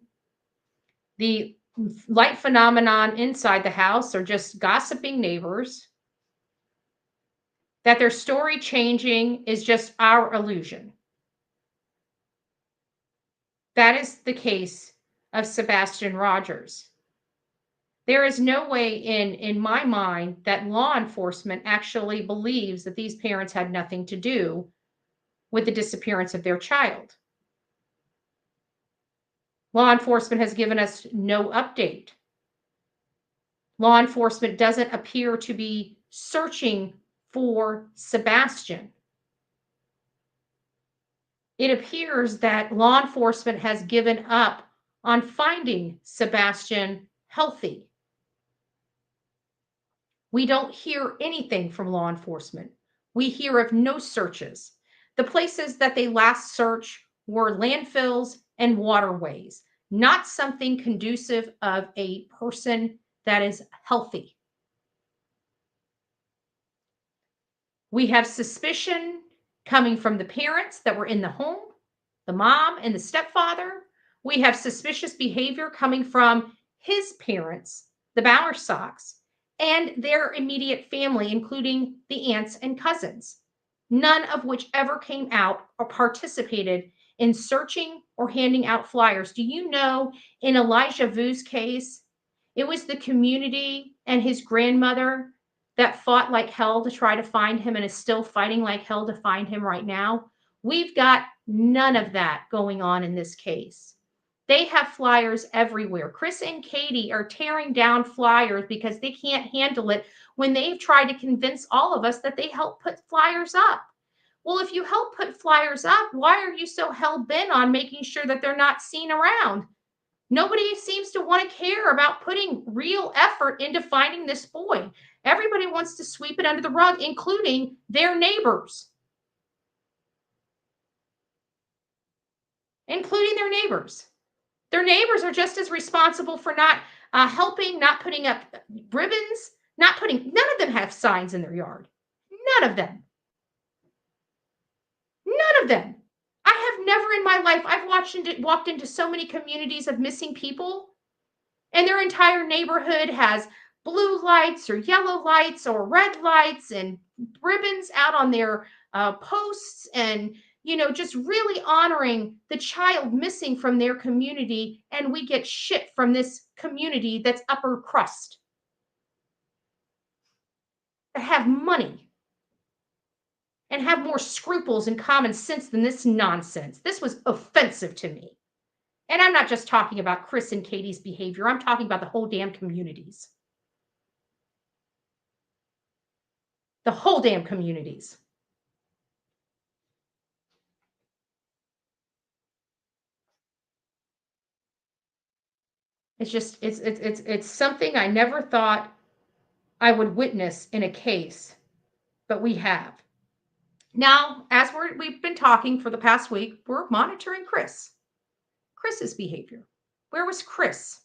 The light phenomenon inside the house are just gossiping neighbors, that their story changing is just our illusion. That is the case of Sebastian Rogers. There is no way in my mind that law enforcement actually believes that these parents had nothing to do with the disappearance of their child. Law enforcement has given us no update. Law enforcement doesn't appear to be searching for Sebastian. It appears that law enforcement has given up on finding Sebastian healthy. We don't hear anything from law enforcement. We hear of no searches. The places that they last searched were landfills and waterways, not something conducive of a person that is healthy. We have suspicion coming from the parents that were in the home, the mom and the stepfather. We have suspicious behavior coming from his parents, the Bowersocks, and their immediate family, including the aunts and cousins, none of which ever came out or participated in searching or handing out flyers. Do you know, in Elijah Vu's case, it was the community and his grandmother that fought like hell to try to find him and is still fighting like hell to find him right now? We've got none of that going on in this case. They have flyers everywhere. Chris and Katie are tearing down flyers because they can't handle it when they've tried to convince all of us that they help put flyers up. Well, if you help put flyers up, why are you so hell-bent on making sure that they're not seen around? Nobody seems to want to care about putting real effort into finding this boy. Everybody wants to sweep it under the rug, including their neighbors. Their neighbors are just as responsible for not helping, not putting up ribbons, none of them have signs in their yard. None of them. None of them. I have never in my life, I've walked into so many communities of missing people, and their entire neighborhood has blue lights or yellow lights or red lights and ribbons out on their posts, and just really honoring the child missing from their community, and we get shit from this community that's upper crust, that have money and have more scruples and common sense than this nonsense. This was offensive to me. And I'm not just talking about Chris and Katie's behavior. I'm talking about the whole damn communities. The whole damn communities. It's just, it's something I never thought I would witness in a case, but we have. Now, as we've been talking for the past week, we're monitoring Chris's behavior. Where was Chris?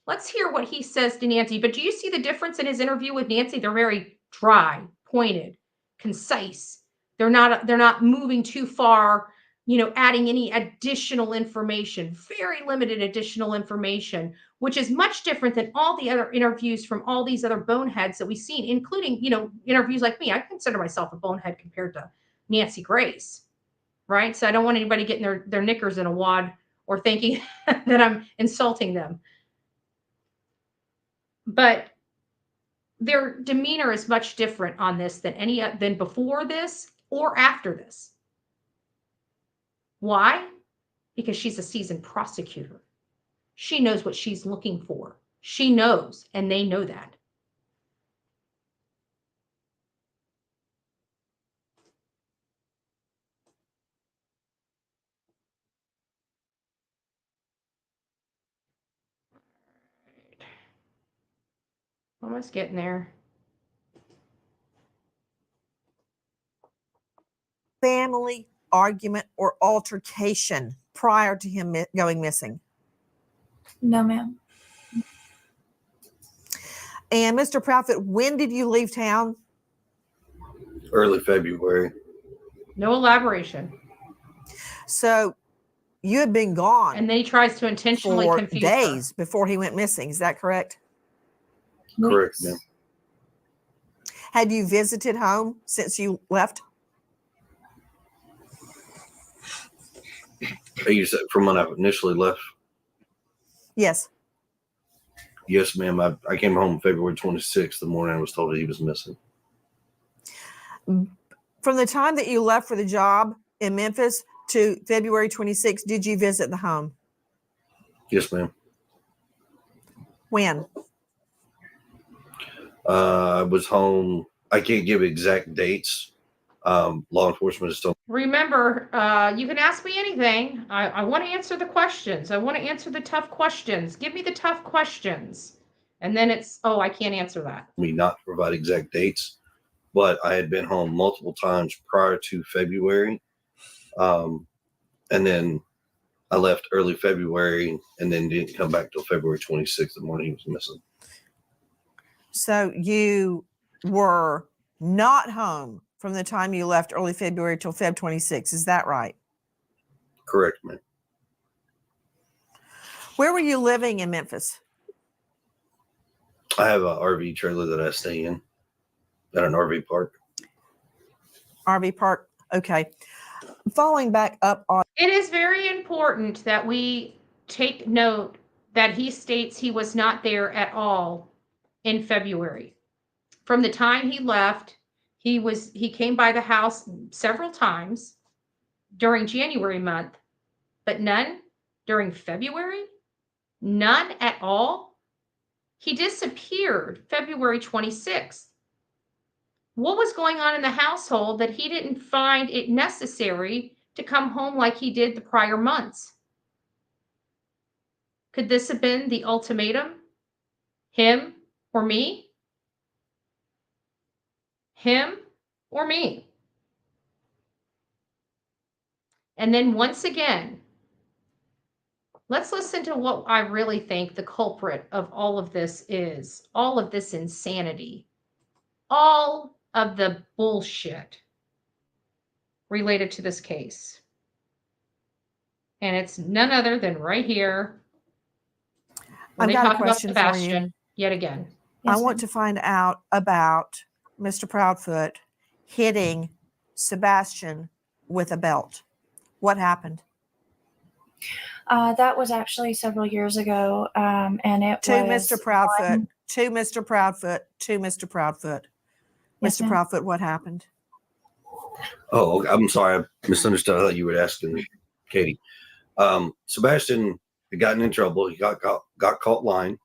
Let's hear what he says to Nancy. But do you see the difference in his interview with Nancy? They're very dry, pointed, concise. They're not moving too far, adding any additional information, very limited additional information, which is much different than all the other interviews from all these other boneheads that we've seen, including, interviews like me. I consider myself a bonehead compared to Nancy Grace, right? So I don't want anybody getting their knickers in a wad or thinking that I'm insulting them. But their demeanor is much different on this than before this or after this. Why? Because she's a seasoned prosecutor. She knows what she's looking for. She knows, and they know that. Almost getting there. Family argument or altercation prior to him going missing? No, ma'am. And Mr. Proudfoot, when did you leave town? Early February. No elaboration. So you had been gone. And then he tries to intentionally for confuse days before he went missing. Is that correct? Correct, ma'am. Had you visited home since you left? You said from when I initially left? Yes. Yes, ma'am. I came home February 26th, the morning I was told that he was missing. From the time that you left for the job in Memphis to February 26th, did you visit the home? Yes, ma'am. When? I was home. I can't give exact dates. Law enforcement is still. Remember, you can ask me anything. I want to answer the questions. I want to answer the tough questions. Give me the tough questions. And then it's, oh, I can't answer that. Me not to provide exact dates, but I had been home multiple times prior to February. And then I left early February and then didn't come back till February 26th, the morning he was missing. So you were not home from the time you left early February till Feb 26. Is that right? Correct, ma'am. Where were you living in Memphis? I have an RV trailer that I stay in at an RV park. RV park. Okay. Following back up on. It is very important that we take note that he states he was not there at all in February. From the time he left, he came by the house several times during January month, but none during February, none at all. He disappeared February 26th. What was going on in the household that he didn't find it necessary to come home like he did the prior months? Could this have been the ultimatum? Him or me? Him or me? And then once again, let's listen to what I really think the culprit of all of this is. All of this insanity. All of the bullshit related to this case. And it's none other than right here. I've got a question for Sebastian you. yet again. I want to find out about Mr. Proudfoot hitting Sebastian with a belt. What happened? That was actually several years ago, and it to was Mr. Proudfoot, to Mr. Proudfoot, to Mr. Proudfoot. Yes, Mr. ma'am. Proudfoot, what happened? Oh, I'm sorry. I misunderstood. I thought you were asking Katie. Sebastian had gotten in trouble. He got caught lying.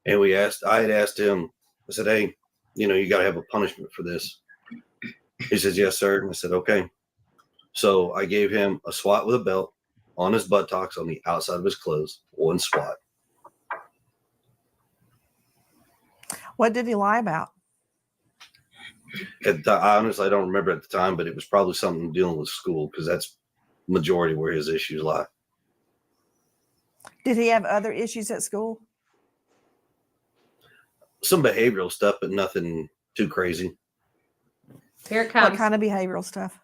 And I had asked him, I said, hey, you got to have a punishment for this. He says, yes, sir. And I said, okay. So I gave him a swat with a belt on his buttocks on the outside of his clothes, one swat. What did he lie about? I honestly don't remember at the time, but it was probably something dealing with school because that's majority where his issues lie. Did he have other issues at school? Some behavioral stuff, but nothing too crazy. Here it comes. What kind of behavioral stuff?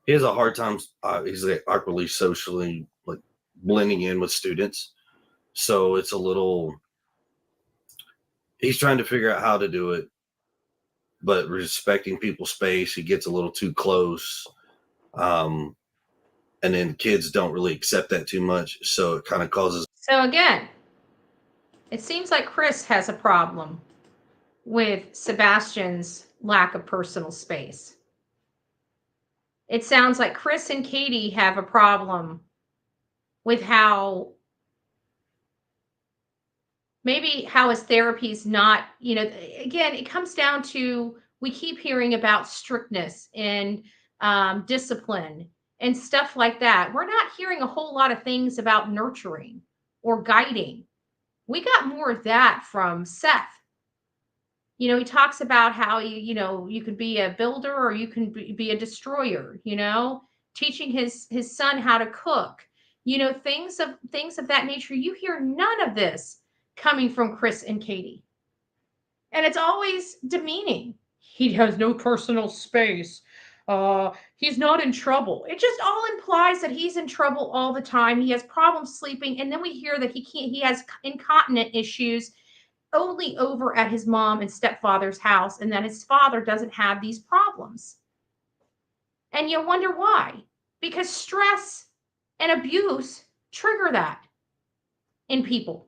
He has a hard time. He's like awkwardly socially like blending in with students. So it's a little, he's trying to figure out how to do it, but respecting people's space. He gets a little too close. And then kids don't really accept that too much. So it kind of causes. So again, It seems like Chris has a problem with Sebastian's lack of personal space. It sounds like Chris and Katie have a problem with how his therapy's not, again, it comes down to, we keep hearing about strictness and discipline and stuff like that. We're not hearing a whole lot of things about nurturing or guiding. We got more of that from Seth. He talks about how you could be a builder or you can be a destroyer, teaching his son how to cook, things of that nature. You hear none of this coming from Chris and Katie. And it's always demeaning. He has no personal space. He's not in trouble. It just all implies that he's in trouble all the time. He has problems sleeping. And then we hear that he has incontinent issues only over at his mom and stepfather's house, and that his father doesn't have these problems. And you wonder why. Because stress and abuse trigger that in people.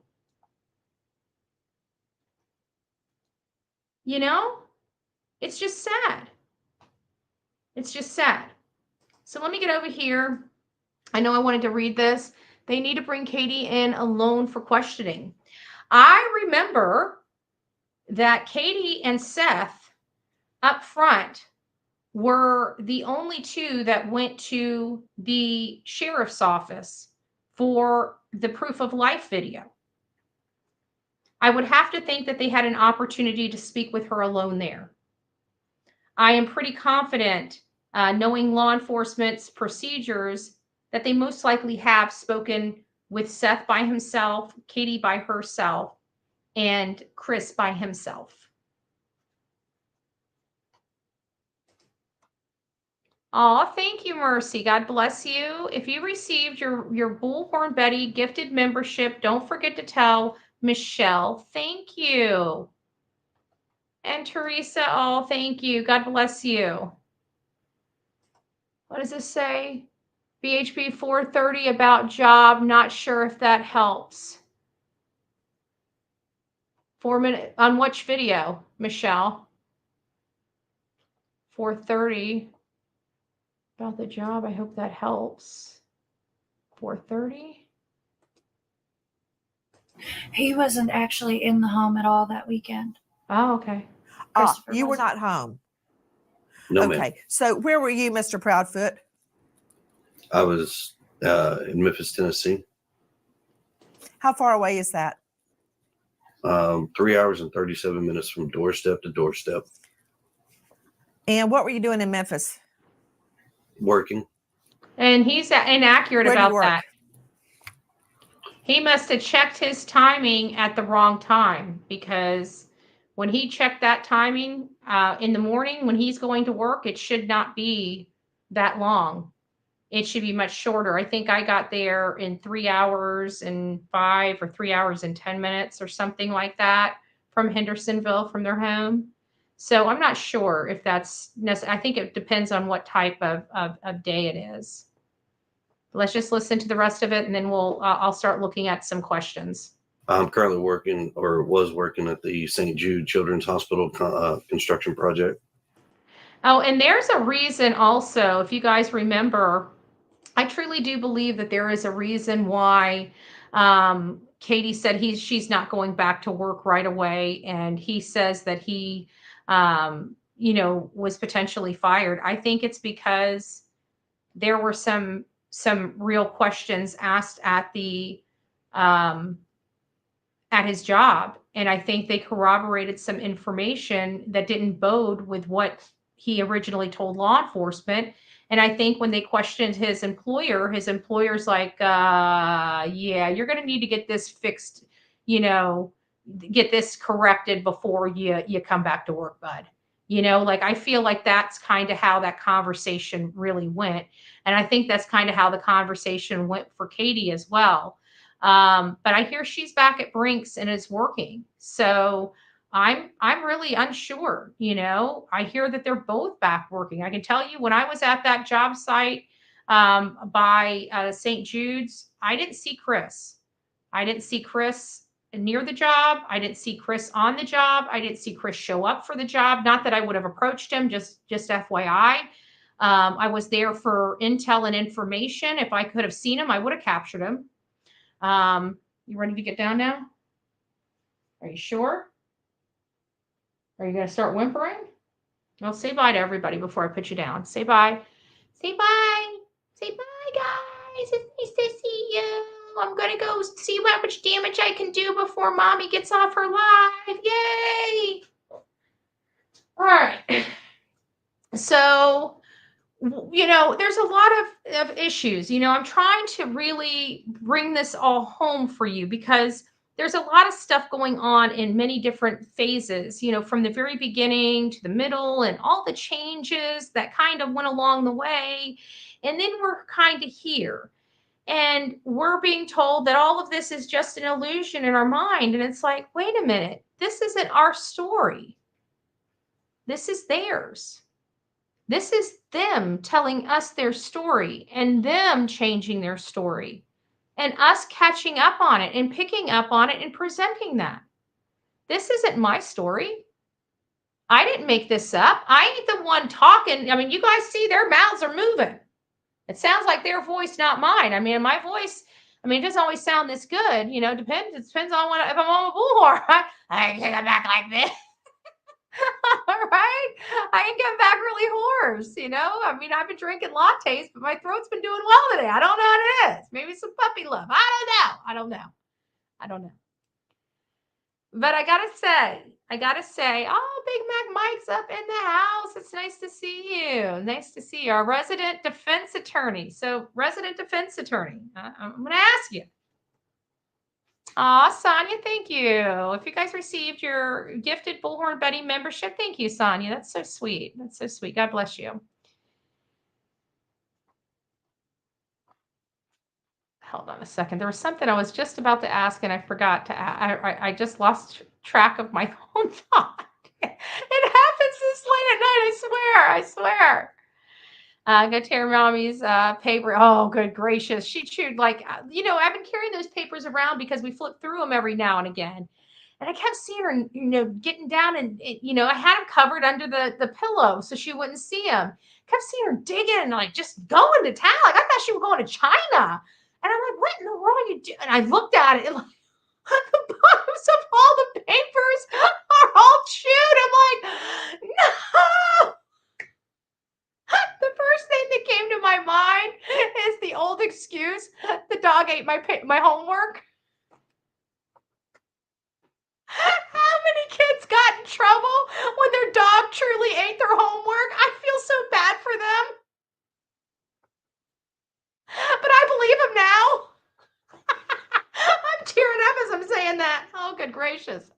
It's just sad. It's just sad. So let me get over here. I know I wanted to read this. They need to bring Katie in alone for questioning. I remember that Katie and Seth up front were the only two that went to the sheriff's office for the proof of life video. I would have to think that they had an opportunity to speak with her alone there. I am pretty confident, knowing law enforcement's procedures, that they most likely have spoken with Seth by himself, Katie by herself, and Chris by himself. Oh, thank you, Mercy. God bless you. If you received your Bullhorn Betty gifted membership, don't forget to tell Michelle. Thank you. And Teresa, oh, thank you. God bless you. What does this say? BHB 430 about job. Not sure if that helps. 4 minutes on which video, Michelle? 430 about the job. I hope that helps. 430. He wasn't actually in the home at all that weekend. Oh, okay. You were not home. No, okay. ma'am. So where were you, Mr. Proudfoot? I was in Memphis, Tennessee. How far away is that? 3 hours and 37 minutes from doorstep to doorstep. And what were you doing in Memphis? Working. And he's inaccurate about that. He must have checked his timing at the wrong time, because when he checked that timing in the morning when he's going to work, it should not be that long. It should be much shorter. I think I got there in 3 hours and 5 or 3 hours and 10 minutes or something like that from Hendersonville, from their home. So I'm not sure if that's necessary. I think it depends on what type of day it is. Let's just listen to the rest of it, and then I'll start looking at some questions. I'm currently working, or was working, at the St. Jude Children's Hospital construction project. Oh, and there's a reason also, if you guys remember, I truly do believe that there is a reason why Katie said she's not going back to work right away, and he says that he was potentially fired. I think it's because there were some real questions asked at the at his job, and I think they corroborated some information that didn't bode with what he originally told law enforcement. And I think when they questioned his employer's like, yeah, you're going to need to get this fixed, get this corrected before you come back to work, bud. I feel like that's kind of how that conversation really went. And I think that's kind of how the conversation went for Katie as well. But I hear she's back at Brinks and is working. So I'm really unsure. I hear that they're both back working. I can tell you, when I was at that job site by St. Jude's, I didn't see Chris. near the job. I didn't see Chris on the job. I didn't see Chris show up for the job. Not that I would have approached him, just FYI. I was there for intel and information. If I could have seen him, I would have captured him. You ready to get down now? Are you sure? Are you going to start whimpering? Well, say bye to everybody before I put you down. Say bye. Say bye. Say bye, guys. It's nice to see you. I'm going to go see how much damage I can do before Mommy gets off her live. Yay! All right. So, there's a lot of issues. I'm trying to really bring this all home for you because there's a lot of stuff going on in many different phases, from the very beginning to the middle and all the changes that kind of went along the way. And then we're kind of here. And we're being told that all of this is just an illusion in our mind. And it's like, wait a minute, this isn't our story. This is theirs. This is them telling us their story and them changing their story and us catching up on it and picking up on it and presenting that. This isn't my story. I didn't make this up. I ain't the one talking. I mean, you guys see their mouths are moving. It sounds like their voice, not mine. I mean, my voice, it doesn't always sound this good. It depends on if I'm on a bullhorn. I ain't coming back like this. All right. I ain't getting back really hoarse, I've been drinking lattes, but my throat's been doing well today. I don't know what it is. Maybe some puppy love. I don't know. But I gotta say, oh, Big Mac Mike's up in the house. It's nice to see you. Nice to see you. Our resident defense attorney. So, resident defense attorney, I'm going to ask you. Sonia, thank you. If you guys received your gifted Bullhorn Buddy membership, thank you, Sonia. That's so sweet. That's so sweet. God bless you. Hold on a second. There was something I was just about to ask and I forgot to I just lost track of my own thought. It happens this late at night. I swear. Go tear Mommy's paper. Oh, good gracious. She chewed I've been carrying those papers around because we flip through them every now and again. And I kept seeing her, getting down and, I had them covered under the pillow so she wouldn't see them. Kept seeing her digging, just going to town. I thought she was going to China. And I'm like, what in the world are you doing? And I looked at it and the bottoms of all the papers are all chewed. I'm like, no. The first thing that came to my mind is the old excuse, the dog ate my homework. How many kids got in trouble when their dog truly ate their homework? I feel so bad for them. But I believe him now. I'm tearing up as I'm saying that. Oh, good gracious.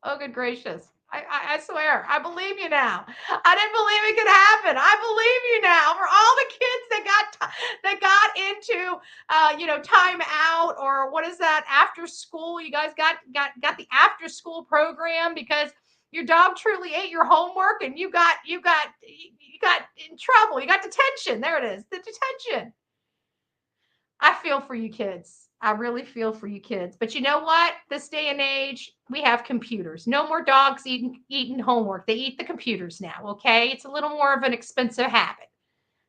I swear, I believe you now. I didn't believe it could happen. I believe you now. For all the kids that got into, time out or what is that after school? You guys got the after school program because your dog truly ate your homework and you got in trouble. You got detention. There it is, the detention. I feel for you kids. I really feel for you kids. But you know what? This day and age, we have computers. No more dogs eating homework. They eat the computers now, okay? It's a little more of an expensive habit.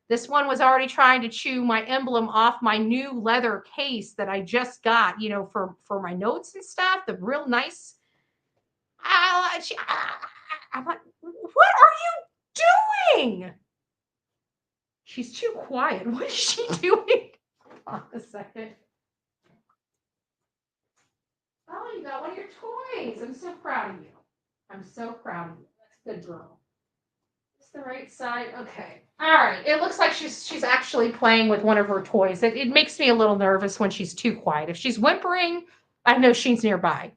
This one was already trying to chew my emblem off my new leather case that I just got, for my notes and stuff. The real nice. I'm like, what are you doing? She's too quiet. What is she doing? Hold on a second. Oh, you got one of your toys. I'm so proud of you. That's a good girl. It's the right side. Okay. All right. It looks like she's actually playing with one of her toys. It makes me a little nervous when she's too quiet. If she's whimpering, I know she's nearby.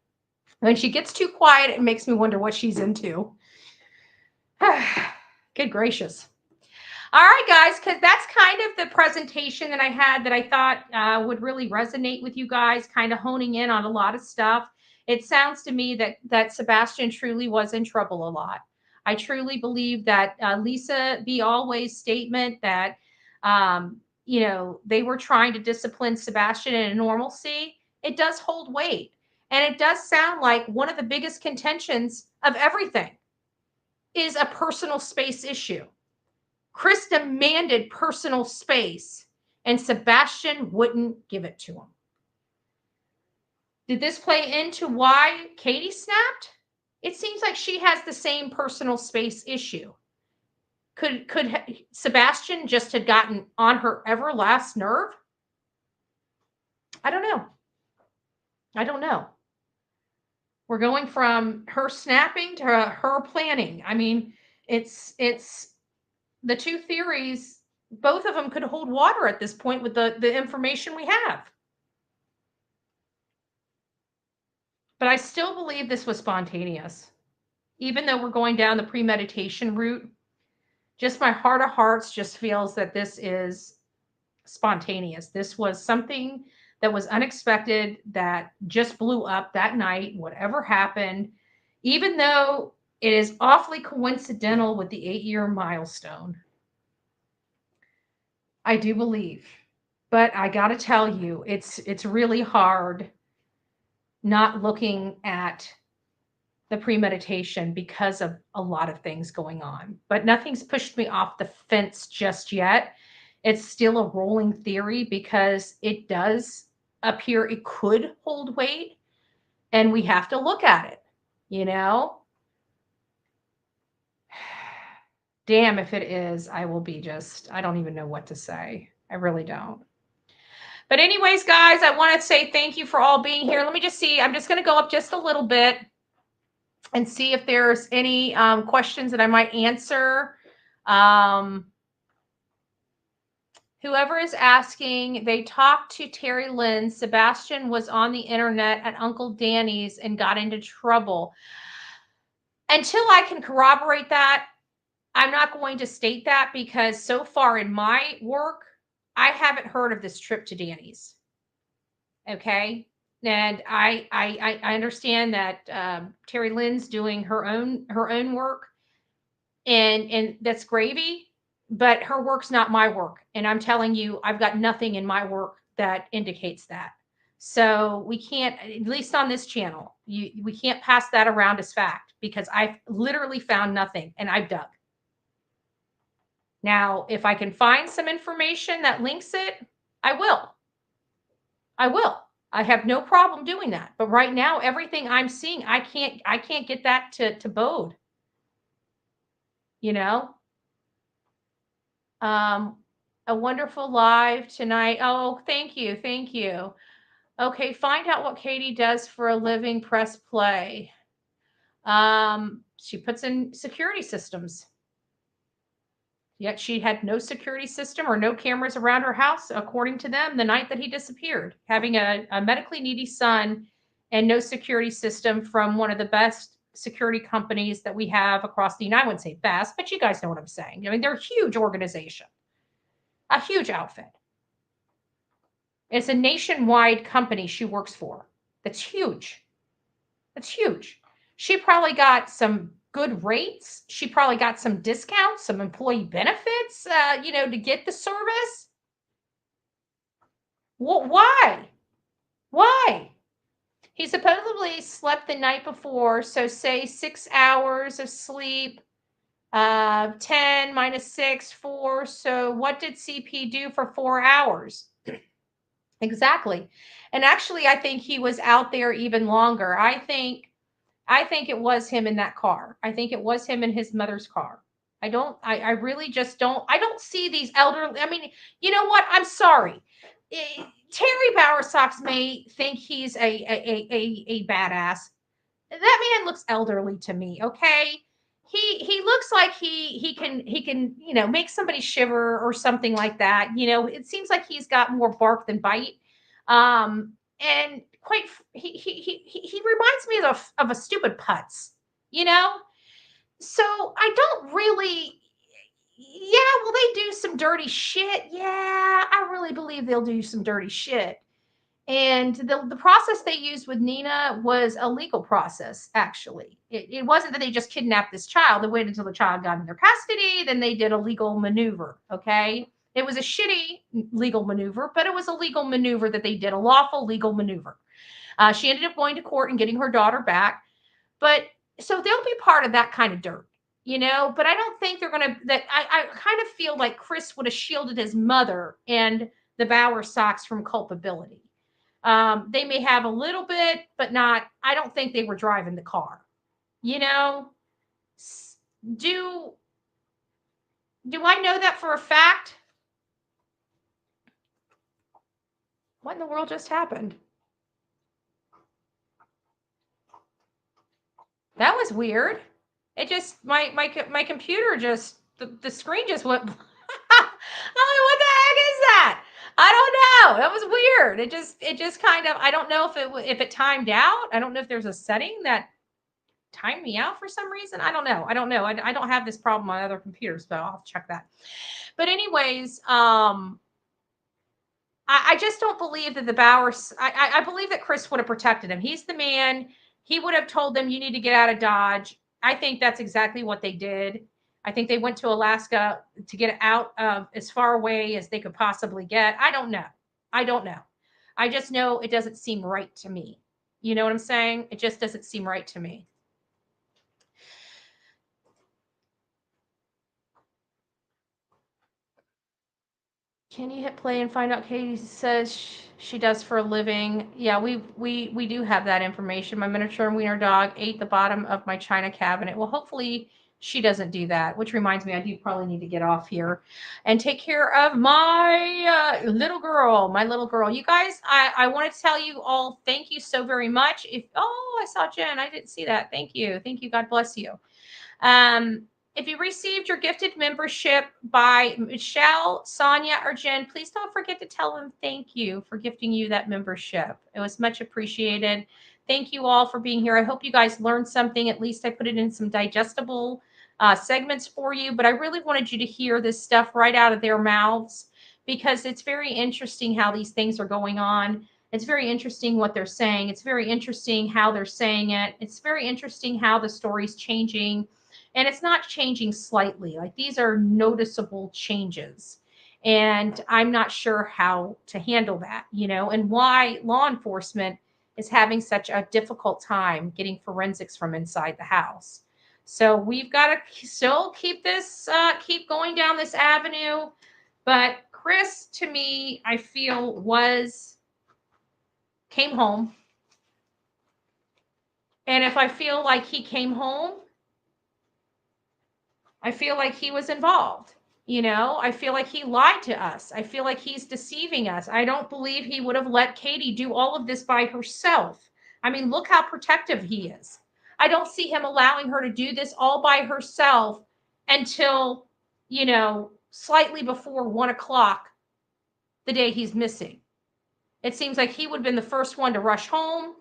When she gets too quiet, it makes me wonder what she's into. Good gracious. All right, guys, because that's kind of the presentation that I had that I thought would really resonate with you guys, kind of honing in on a lot of stuff. It sounds to me that Sebastian truly was in trouble a lot. I truly believe that Lisa B. Always' statement that, they were trying to discipline Sebastian in a normalcy, it does hold weight. And it does sound like one of the biggest contentions of everything is a personal space issue. Chris demanded personal space, and Sebastian wouldn't give it to him. Did this play into why Katie snapped? It seems like she has the same personal space issue. Could Sebastian just have gotten on her ever last nerve? I don't know. I don't know. We're going from her snapping to her planning. I mean, it's the two theories, both of them could hold water at this point with the information we have. But I still believe this was spontaneous. Even though we're going down the premeditation route, just my heart of hearts just feels that this is spontaneous. This was something that was unexpected, that just blew up that night, whatever happened, even though it is awfully coincidental with the 8-year milestone. I do believe, but I got to tell you, it's really hard not looking at the premeditation because of a lot of things going on. But nothing's pushed me off the fence just yet. It's still a rolling theory because it does appear it could hold weight, and we have to look at it, you know? Damn, if it is, I will be I don't even know what to say. I really don't. But anyways, guys, I want to say thank you for all being here. Let me just see. I'm just going to go up just a little bit and see if there's any questions that I might answer. Whoever is asking, they talked to Terry Lynn. Sebastian was on the internet at Uncle Danny's and got into trouble. Until I can corroborate that, I'm not going to state that, because so far in my work, I haven't heard of this trip to Danny's. Okay. And I understand that Terry Lynn's doing her own work, and that's gravy. But her work's not my work. And I'm telling you, I've got nothing in my work that indicates that. So we can't, at least on this channel, we can't pass that around as fact, because I've literally found nothing and I've dug. Now, if I can find some information that links it, I will. I will. I have no problem doing that. But right now, everything I'm seeing, I can't get that to bode. You know? A wonderful live tonight. Oh, thank you. Thank you. Okay, find out what Katie does for a living. Press play. She puts in security systems. Yet she had no security system or no cameras around her house, according to them, the night that he disappeared. Having a medically needy son and no security system from one of the best security companies that we have across the United. I wouldn't say best, but you guys know what I'm saying. I mean, they're a huge organization, a huge outfit. It's a nationwide company she works for. That's huge. That's huge. She probably got some good rates. She probably got some discounts, some employee benefits, to get the service. Why? Why? He supposedly slept the night before, so say 6 hours of sleep, 10 minus 6, 4. So what did CP do for 4 hours? Exactly. And actually, I think he was out there even longer. I think it was him in that car. I think it was him in his mother's car. I really just don't. I don't see these elderly. I mean, you know what? I'm sorry. Terry Bowersox may think he's a badass. That man looks elderly to me. Okay, he looks like he can make somebody shiver or something like that. It seems like he's got more bark than bite. And quite he reminds me of a stupid putz. So I don't really. Yeah, will they do some dirty shit? Yeah, I really believe they'll do some dirty shit. And the process they used with Nina was a legal process, actually. It wasn't that they just kidnapped this child. They waited until the child got in their custody. Then they did a legal maneuver, okay? It was a shitty legal maneuver, but it was a legal maneuver that they did, a lawful legal maneuver. She ended up going to court and getting her daughter back. But so they'll be part of that kind of dirt, but I don't think they're going to, I kind of feel like Chris would have shielded his mother and the Bauer Sox from culpability. They may have a little bit, but not, I don't think they were driving the car. Do I know that for a fact? What in the world just happened? That was weird. It just, my computer just, the screen just went, I'm like, what the heck is that? I don't know. That was weird. It just kind of, I don't know if it timed out. I don't know if there's a setting that timed me out for some reason. I don't know. I don't have this problem on other computers, but I'll check that. But anyways, I just don't believe that the Bowers, I believe that Chris would have protected him. He's the man. He would have told them, you need to get out of Dodge. I think that's exactly what they did. I think they went to Alaska to get out of as far away as they could possibly get. I don't know. I just know it doesn't seem right to me. You know what I'm saying? It just doesn't seem right to me. Can you hit play and find out Katie says she does for a living? Yeah, we do have that information. My miniature wiener dog ate the bottom of my china cabinet. Well, hopefully she doesn't do that, which reminds me, I do probably need to get off here and take care of my little girl. You guys, I want to tell you all, thank you so very much. I saw Jen. I didn't see that. Thank you. God bless you. If you received your gifted membership by Michelle, Sonia, or Jen, please don't forget to tell them thank you for gifting you that membership. It was much appreciated. Thank you all for being here. I hope you guys learned something. At least I put it in some digestible segments for you, but I really wanted you to hear this stuff right out of their mouths because it's very interesting how these things are going on. It's very interesting what they're saying. It's very interesting how they're saying it. It's very interesting how the story's changing. And it's not changing slightly. Like these are noticeable changes. And I'm not sure how to handle that, and why law enforcement is having such a difficult time getting forensics from inside the house. So we've got to still keep going down this avenue. But Chris, to me, I feel came home. And if I feel like he came home, I feel like he was involved. I feel like he lied to us. I feel like he's deceiving us. I don't believe he would have let Katie do all of this by herself. I mean, look how protective he is. I don't see him allowing her to do this all by herself until, slightly before 1:00 the day he's missing. It seems like he would have been the first one to rush home,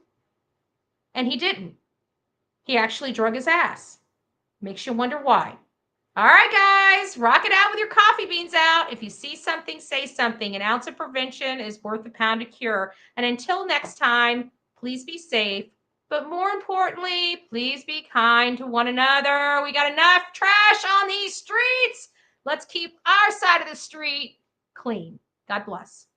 and he didn't. He actually drug his ass. Makes you wonder why. All right, guys, rock it out with your coffee beans out. If you see something, say something. An ounce of prevention is worth a pound of cure. And until next time, please be safe. But more importantly, please be kind to one another. We got enough trash on these streets. Let's keep our side of the street clean. God bless.